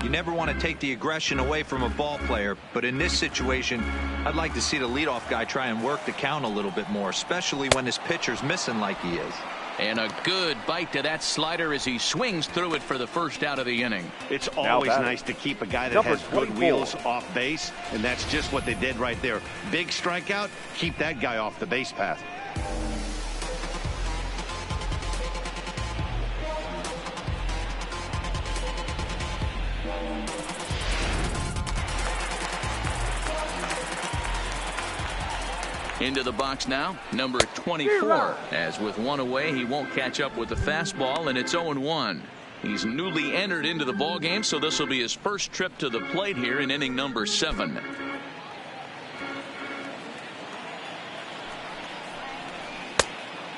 You never want to take the aggression away from a ball player, but in this situation, I'd like to see the leadoff guy try and work the count a little bit more, especially when his pitcher's missing like he is. And a good bite to that slider as he swings through it for the first out of the inning. It's always nice to keep a guy that has good wheels off base, and that's just what they did right there. Big strikeout, keep that guy off the base path. Into the box now, number 24. As with 1 away, he won't catch up with the fastball, and it's 0-1. He's newly entered into the ball game, so this will be his first trip to the plate here in inning number 7.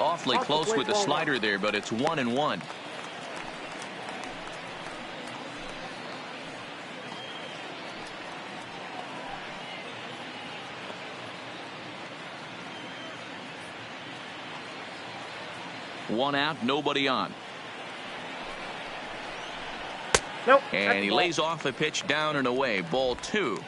Awfully close with the slider there, but it's 1-1. One out, nobody on. Nope. And he lays off a pitch down and away. Ball 2.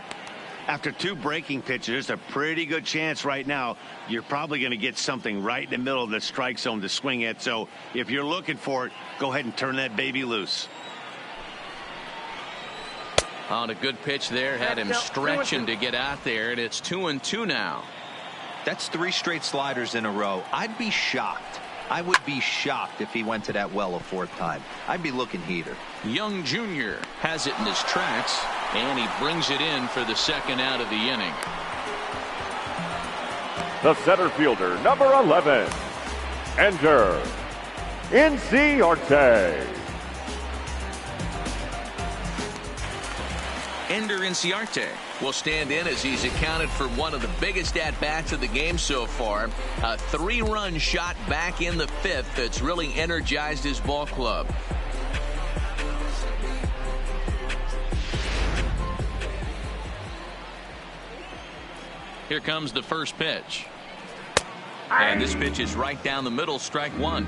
After 2 breaking pitches, there's a pretty good chance right now you're probably going to get something right in the middle of the strike zone to swing at. So if you're looking for it, go ahead and turn that baby loose. On a good pitch there, had him stretching to get out there, and it's 2-2 now. That's 3 straight sliders in a row. I'd be shocked. I would be shocked if he went to that well a 4th time. I'd be looking heater. Young Jr. has it in his tracks, and he brings it in for the 2nd out of the inning. The center fielder, number 11, Ender Inciarte. Ender Inciarte will stand in as he's accounted for one of the biggest at-bats of the game so far. A 3-run shot back in the 5th that's really energized his ball club. Here comes the first pitch. And this pitch is right down the middle, strike 1.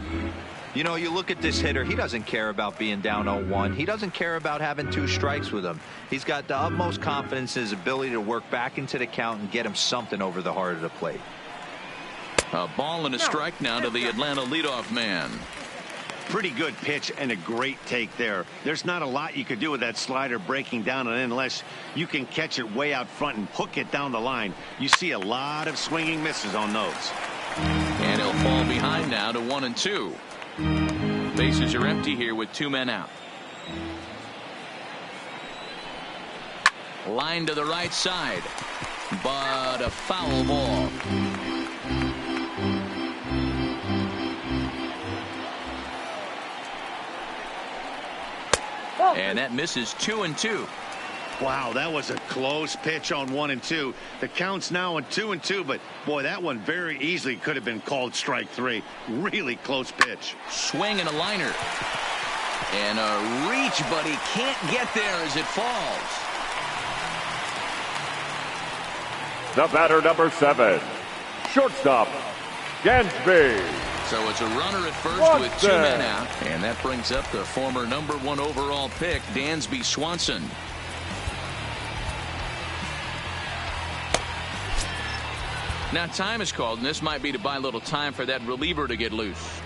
You know, you look at this hitter, he doesn't care about being down 0-1. He doesn't care about having 2 strikes with him. He's got the utmost confidence in his ability to work back into the count and get him something over the heart of the plate. A ball and a strike now to the Atlanta leadoff man. Pretty good pitch and a great take there. There's not a lot you could do with that slider breaking down, and unless you can catch it way out front and hook it down the line, you see a lot of swinging misses on those. And he'll fall behind now to 1-2. Bases are empty here with 2 men out. Line to the right side, but a foul ball. And that misses 2-2. Wow, that was a close pitch on 1-2. The count's now on 2-2, but boy, that one very easily could have been called strike 3. Really close pitch. Swing and a liner. And a reach, but he can't get there as it falls. The batter, number 7, shortstop, Dansby. So it's a runner at first with 2 men out. And that brings up the former number 1 overall pick, Dansby Swanson. Now time is called, and this might be to buy a little time for that reliever to get loose.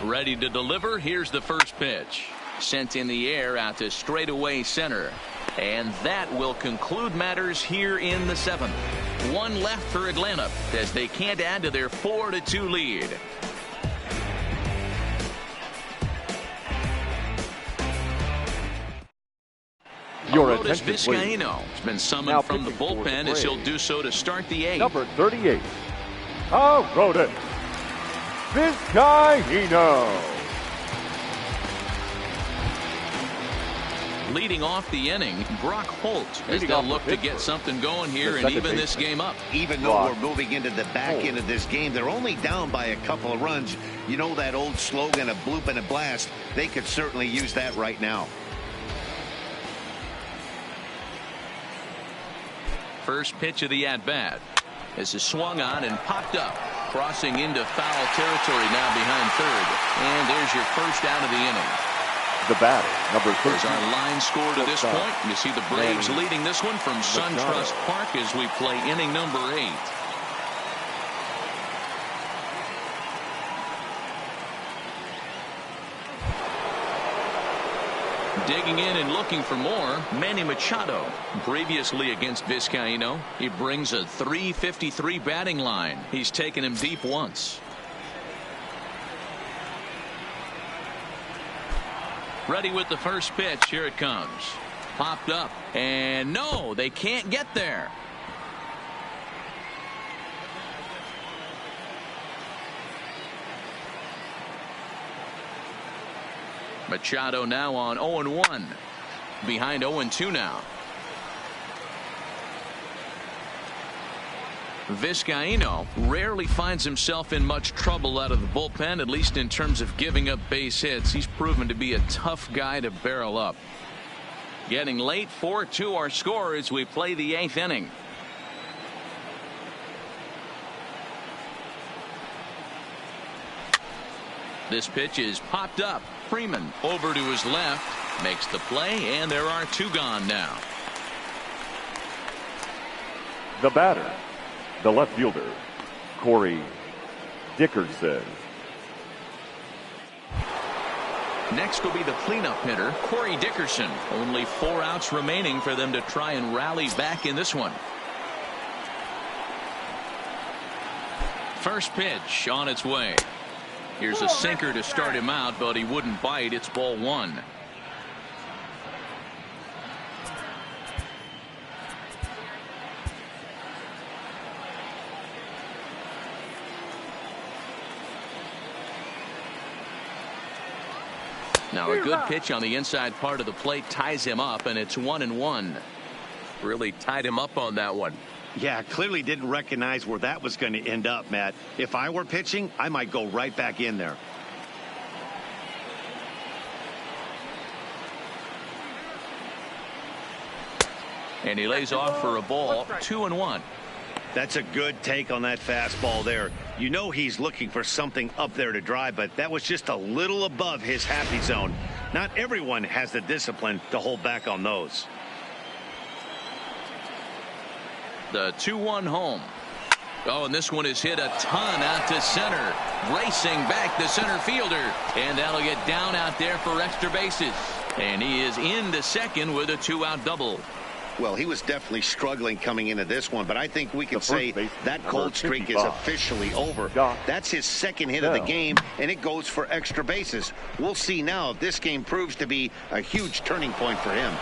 Ready to deliver. Here's the first pitch. Sent in the air out to straightaway center. And that will conclude matters here in the 7th. 1 left for Atlanta as they can't add to their 4-2 lead. Your Aroldis attention, Vizcaino has been summoned now from the bullpen as he'll do so to start the 8th. Number 38, Aroldis Vizcaino. Leading off the inning, Brock Holt as they'll look to get something going here and even this game up. Even though we're moving into the back end of this game, they're only down by a couple of runs. You know that old slogan, a bloop and a blast. They could certainly use that right now. First pitch of the at-bat. This is swung on and popped up. Crossing into foul territory now behind third. And there's your first out of the inning. The batter, number 13. There's our line score to this point. You see the Braves leading this one from SunTrust Park as we play inning number 8. Digging in and looking for more, Manny Machado. Previously against Vizcaino, he brings a .353 batting line. He's taken him deep once. Ready with the first pitch. Here it comes. Popped up. And no, they can't get there. Machado now on 0-1. Behind 0-2 now. Vizcaino rarely finds himself in much trouble out of the bullpen, at least in terms of giving up base hits. He's proven to be a tough guy to barrel up. Getting late, 4-2 our score as we play the 8th inning. This pitch is popped up. Freeman over to his left, makes the play, and there are 2 gone now. The batter, the left fielder, Corey Dickerson. Next will be the cleanup hitter, Corey Dickerson. Only 4 outs remaining for them to try and rally back in this one. First pitch on its way. Here's a sinker to start him out, but he wouldn't bite. It's ball 1. Now a good pitch on the inside part of the plate ties him up, and it's 1-1. Really tied him up on that one. Yeah, clearly didn't recognize where that was going to end up, Matt. If I were pitching, I might go right back in there. And he lays off for a ball. 2-1. That's a good take on that fastball there. You know he's looking for something up there to drive, but that was just a little above his happy zone. Not everyone has the discipline to hold back on those. The 2-1 home. Oh, and this one is hit a ton out to center. Racing back the center fielder. And that'll get down out there for extra bases. And he is into second with a 2-out double. Well, he was definitely struggling coming into this one, but I think we can say that cold streak is officially over. That's his second hit of the game, and it goes for extra bases. We'll see now if this game proves to be a huge turning point for him.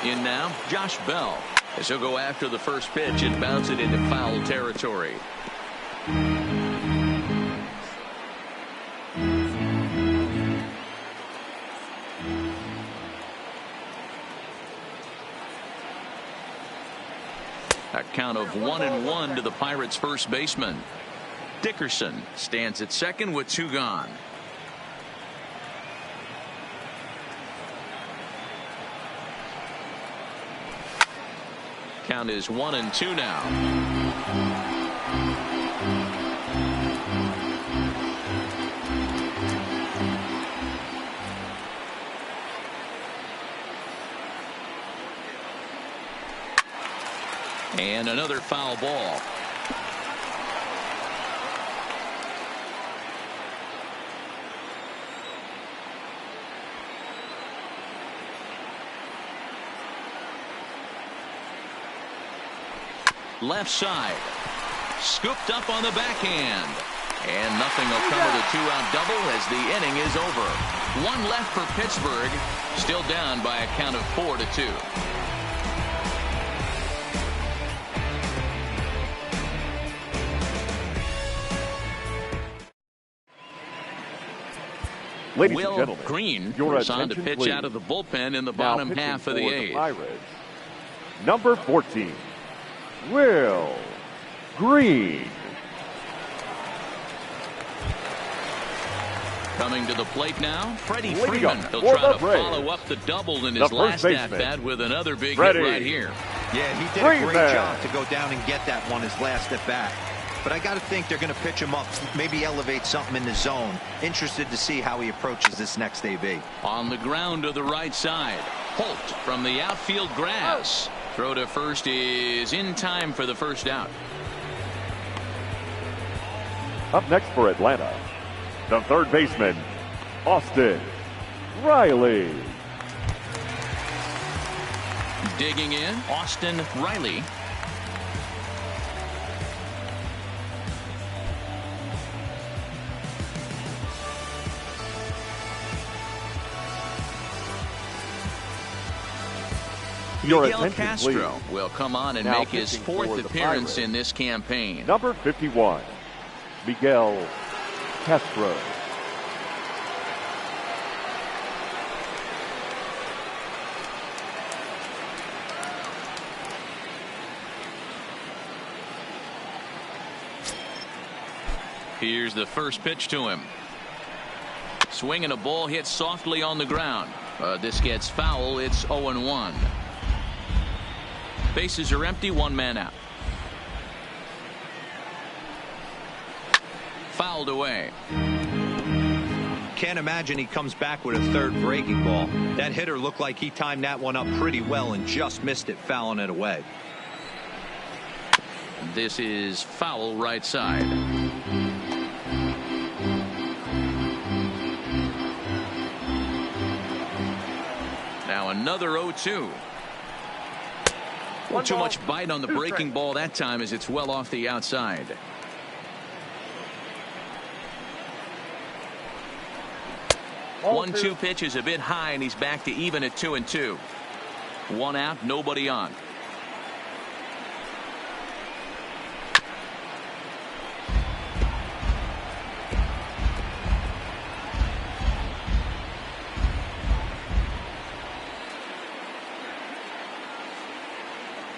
In now, Josh Bell, as he'll go after the first pitch and bounce it into foul territory. A count of 1-1 to the Pirates' first baseman. Dickerson stands at second with 2 gone. Count is 1-2 now. And another foul ball. Left side. Scooped up on the backhand. And nothing will come of the 2-out double as the inning is over. 1 left for Pittsburgh. Still down by a count of 4-2. Ladies Will and gentlemen, Green your was on to attention, pitch please. out of the bullpen in the Now bottom pitching half of the for 8th. Pirates, number 14, Will Green. Coming to the plate now, Freddie Leading Freeman. up He'll for try the to Braves, follow up the double in the his first last baseman, at-bat with another big Freddie. hit right here. Yeah, he did a great job to go down and get that one his last at-bat. But I got to think they're going to pitch him up, maybe elevate something in the zone. Interested to see how he approaches this next AB. On the ground to the right side. Holt from the outfield grass. Throw to first is in time for the first out. Up next for Atlanta, the third baseman, Austin Riley. Digging in, Austin Riley. Miguel Castro will come on and now make his 4th appearance in this campaign. Number 51, Miguel Castro. Here's the first pitch to him. Swinging a ball hit softly on the ground. This gets foul. It's 0-1. Bases are empty. 1 man out. Fouled away. Can't imagine he comes back with a third breaking ball. That hitter looked like he timed that one up pretty well and just missed it, fouling it away. And this is foul right side. Now another 0-2. Too much bite on the breaking ball that time as it's well off the outside. One 2 pitch is a bit high, and he's back to even at 2-2. One out, nobody on.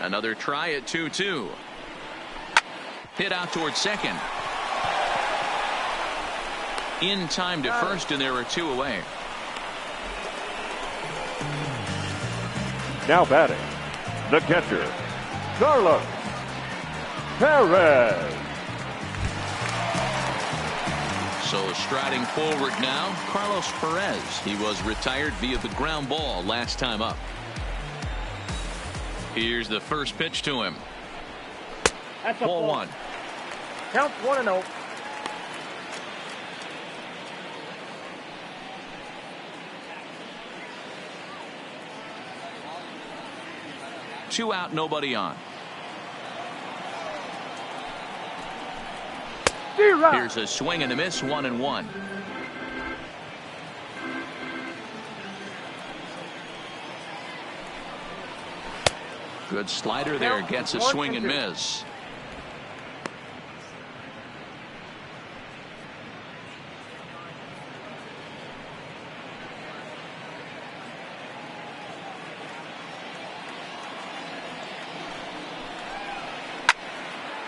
Another try at 2-2. Hit out towards second. In time to first, and there are 2 away. Now batting, the catcher, Carlos Perez. So striding forward now, Carlos Perez. He was retired via the ground ball last time up. Here's the first pitch to him. That's a Ball 1. Count 1-0. Two out, nobody on. Here's a swing and a miss, 1-1. Good slider there, gets a swing and miss.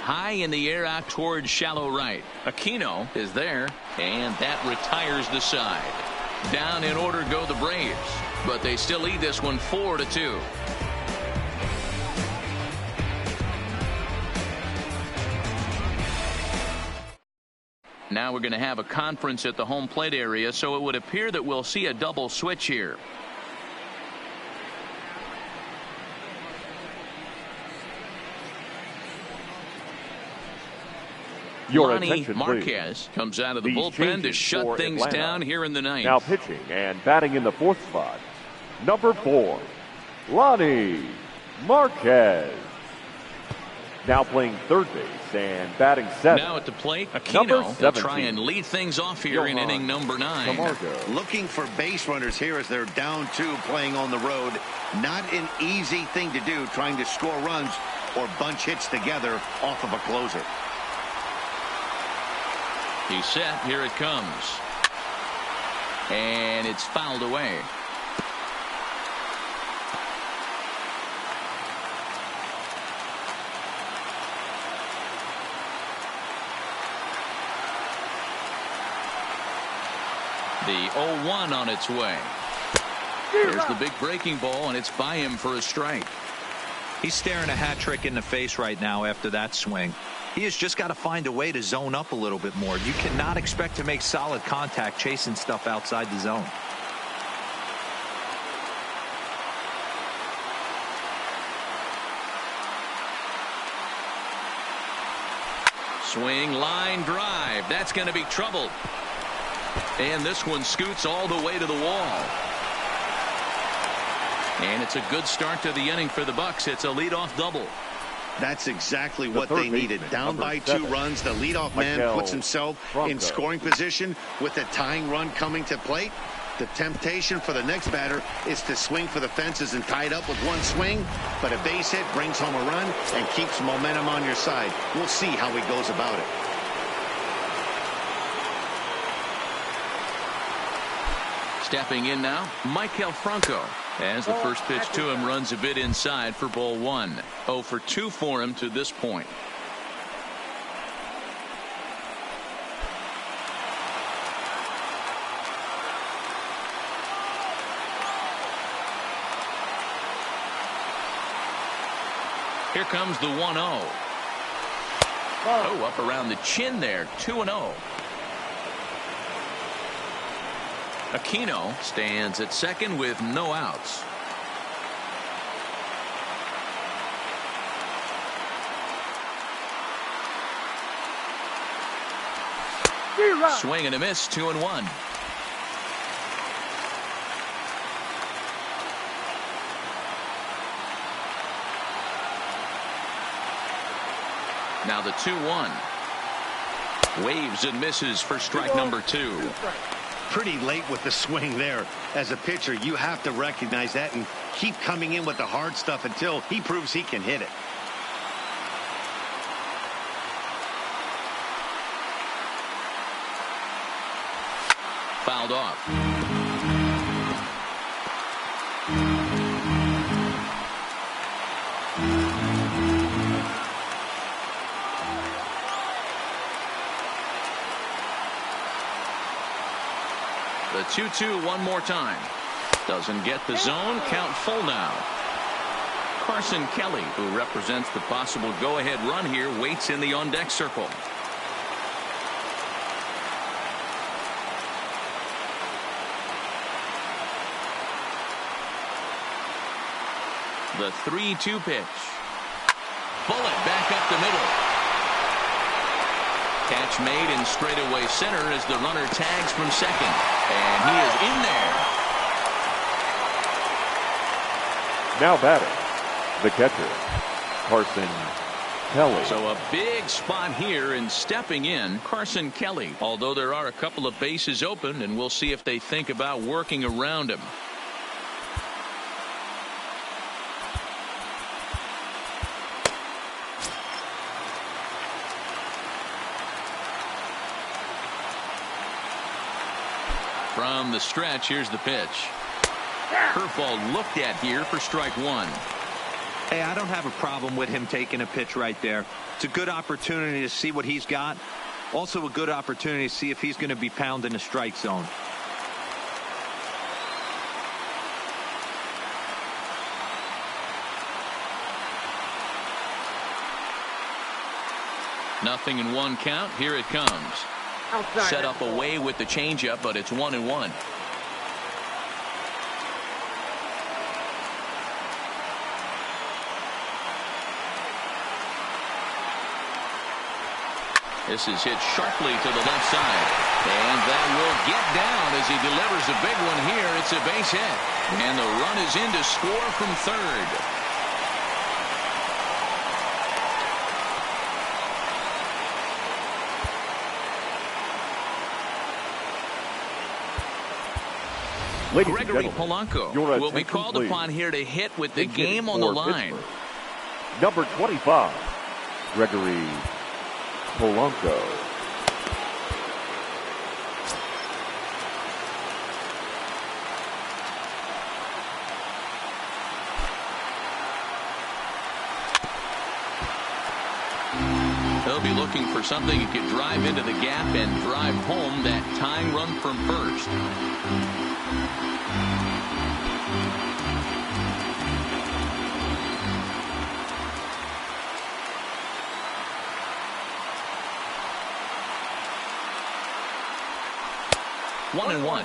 High in the air out towards shallow right. Aquino is there, and that retires the side. Down in order go the Braves, but they still lead this one 4-2. Now we're going to have a conference at the home plate area, so it would appear that we'll see a double switch here. Lonnie Marquez comes out of the bullpen to shut things down here in the ninth. Now pitching and batting in the 4th spot, number 4, Lonnie Marquez. Now playing third base and batting 7. Now at the plate, Aquino will try and lead things off here in inning number 9. Looking for base runners here as they're down 2 playing on the road. Not an easy thing to do, trying to score runs or bunch hits together off of a closer. He's set. Here it comes. And it's fouled away. The 0-1 on its way. There's the big breaking ball, and it's by him for a strike. He's staring a hat trick in the face right now after that swing. He has just got to find a way to zone up a little bit more. You cannot expect to make solid contact chasing stuff outside the zone. Swing, line drive. That's going to be trouble. And this one scoots all the way to the wall. And it's a good start to the inning for the Bucks. It's a leadoff double. That's exactly what they needed. Down by 2 runs, the leadoff man puts himself in scoring position with the tying run coming to plate. The temptation for the next batter is to swing for the fences and tie it up with one swing, but a base hit brings home a run and keeps momentum on your side. We'll see how he goes about it. Stepping in now, Maikel Franco. As the first pitch to him runs a bit inside for ball 1. 0 for 2 for him to this point. Here comes the 1-0. Oh, up around the chin there. 2-0. Aquino stands at second with no outs. Swing and a miss, 2-1. Now the 2-1. Waves and misses for strike number 2. Pretty late with the swing there. As a pitcher, you have to recognize that and keep coming in with the hard stuff until he proves he can hit it. Fouled off. The 2-2 one more time. Doesn't get the zone. Count full now. Carson Kelly, who represents the possible go-ahead run here, waits in the on-deck circle. The 3-2 pitch. Bullet back up the middle. Catch made in straightaway center as the runner tags from second. And he is in there. Now batting, the catcher, Carson Kelly. So a big spot here, and stepping in, Carson Kelly. Although there are a couple of bases open, and we'll see if they think about working around him. From the stretch, here's the pitch. Curveball looked at here for strike 1. Hey, I don't have a problem with him taking a pitch right there. It's a good opportunity to see what he's got. Also a good opportunity to see if he's going to be pounding the strike zone. Nothing in one count. Here it comes. Outside. Set up away with the changeup, but it's 1-1. This is hit sharply to the left side. And that will get down as he delivers a big one here. It's a base hit. And the run is in to score from third. Gregory Polanco will be called upon here to hit with the game on the line. Number 25, Gregory Polanco. They'll be looking for something that could drive into the gap and drive home that tying run from first. One and one.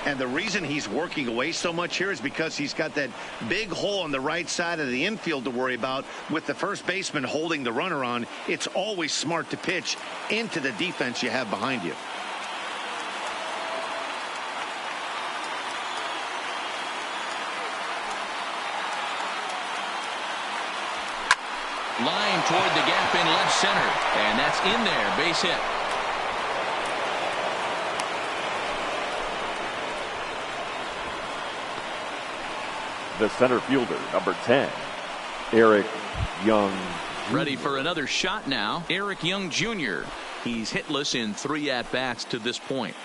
And the reason he's working away so much here is because he's got that big hole on the right side of the infield to worry about. With the first baseman holding the runner on, it's always smart to pitch into the defense you have behind you. Line toward the gap in left center. And that's in there. Base hit. The center fielder, number 10, Eric Young Jr. Ready for another shot now. Eric Young Jr. He's hitless in 3 at-bats to this point.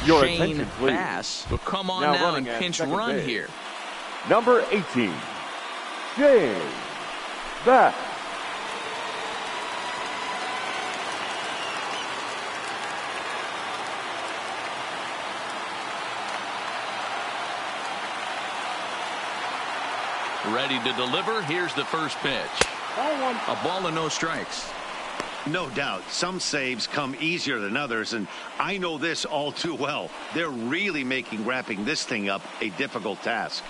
Your Shane attention, please. Bass will come on Now now running and at pinch second run base. here. Number 18, James Bass. Ready to deliver. Here's the first pitch. Ball one. A ball and no strikes. No doubt, some saves come easier than others, and I know this all too well. They're really making wrapping this thing up a difficult task.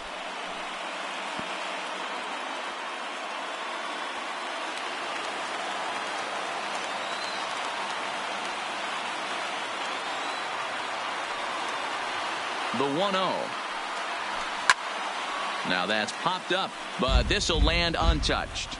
The 1-0. Now that's popped up, but this will land untouched.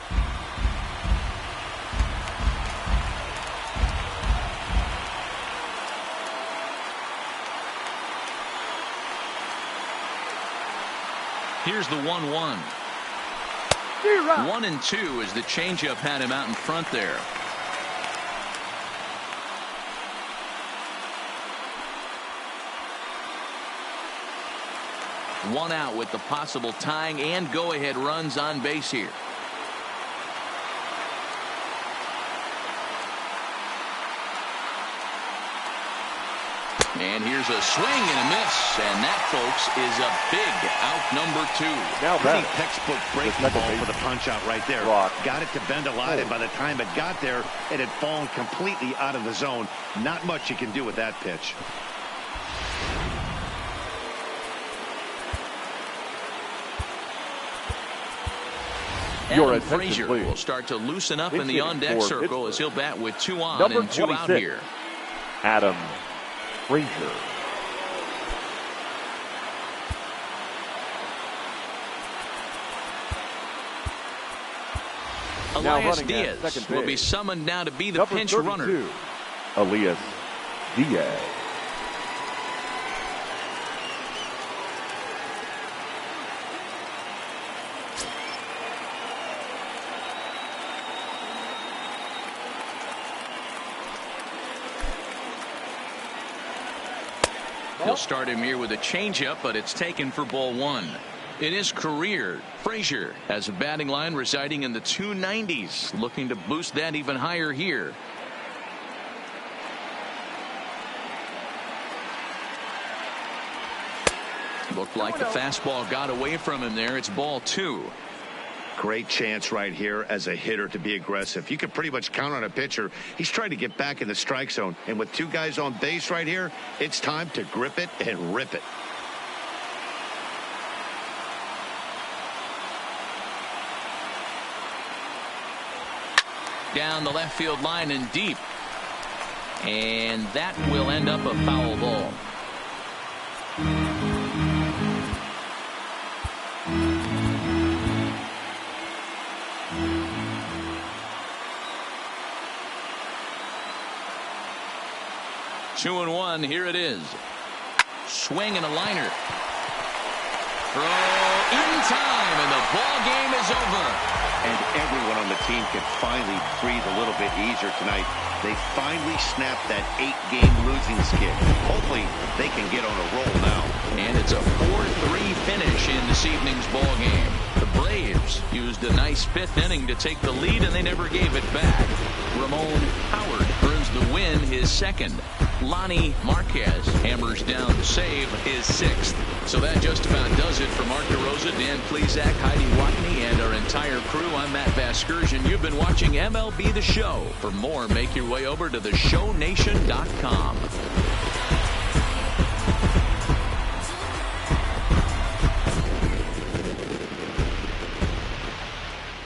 Here's the 1-1. 1-2 as the changeup had him out in front there. One out with the possible tying and go-ahead runs on base here. And here's a swing and a miss, and that, folks, is a big out number 2. Now Pretty back. textbook breaking second ball base. for the punch out right there. Rock. Got it to bend a lot, and by the time it got there, it had fallen completely out of the zone. Not much you can do with that pitch. Your Adam attention, Frazier please. will start to loosen up in the Pitching on-deck for circle Pittsburgh. as he'll bat with 2 on Number and 2 out 26. here. Adam Frazier. Elias running at Diaz second will be base. summoned now to be the Number pinch 32, runner. Elias Diaz. He'll start him here with a changeup, but it's taken for ball 1. In his career, Frazier has a batting line residing in the 290s, looking to boost that even higher here. Looked like the fastball got away from him there. It's ball 2. Great chance right here as a hitter to be aggressive. You can pretty much count on a pitcher. He's trying to get back in the strike zone. And with 2 guys on base right here, it's time to grip it and rip it. Down the left field line and deep. And that will end up a foul ball. Two and one. Here it is. Swing and a liner. Throw in time, and the ball game is over. And everyone on the team can finally breathe a little bit easier tonight. They finally snapped that 8-game losing skid. Hopefully they can get on a roll now. And it's a 4-3 finish in this evening's ball game. The Braves used a nice 5th inning to take the lead, and they never gave it back. Ramon Howard earns the win, his 2nd. Lonnie Marquez hammers down the save, his 6th. So that just about does it for Mark DeRosa, Dan Plesac, Heidi Watney, and our entire crew. I'm Matt Vasgersian. You've been watching MLB The Show. For more, make your way over to theshownation.com.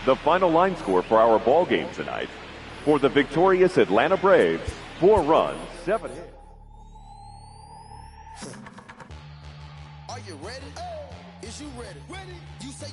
The final line score for our ball game tonight. For the victorious Atlanta Braves, 4 runs, 7 hits. Are you ready? Is you ready? You say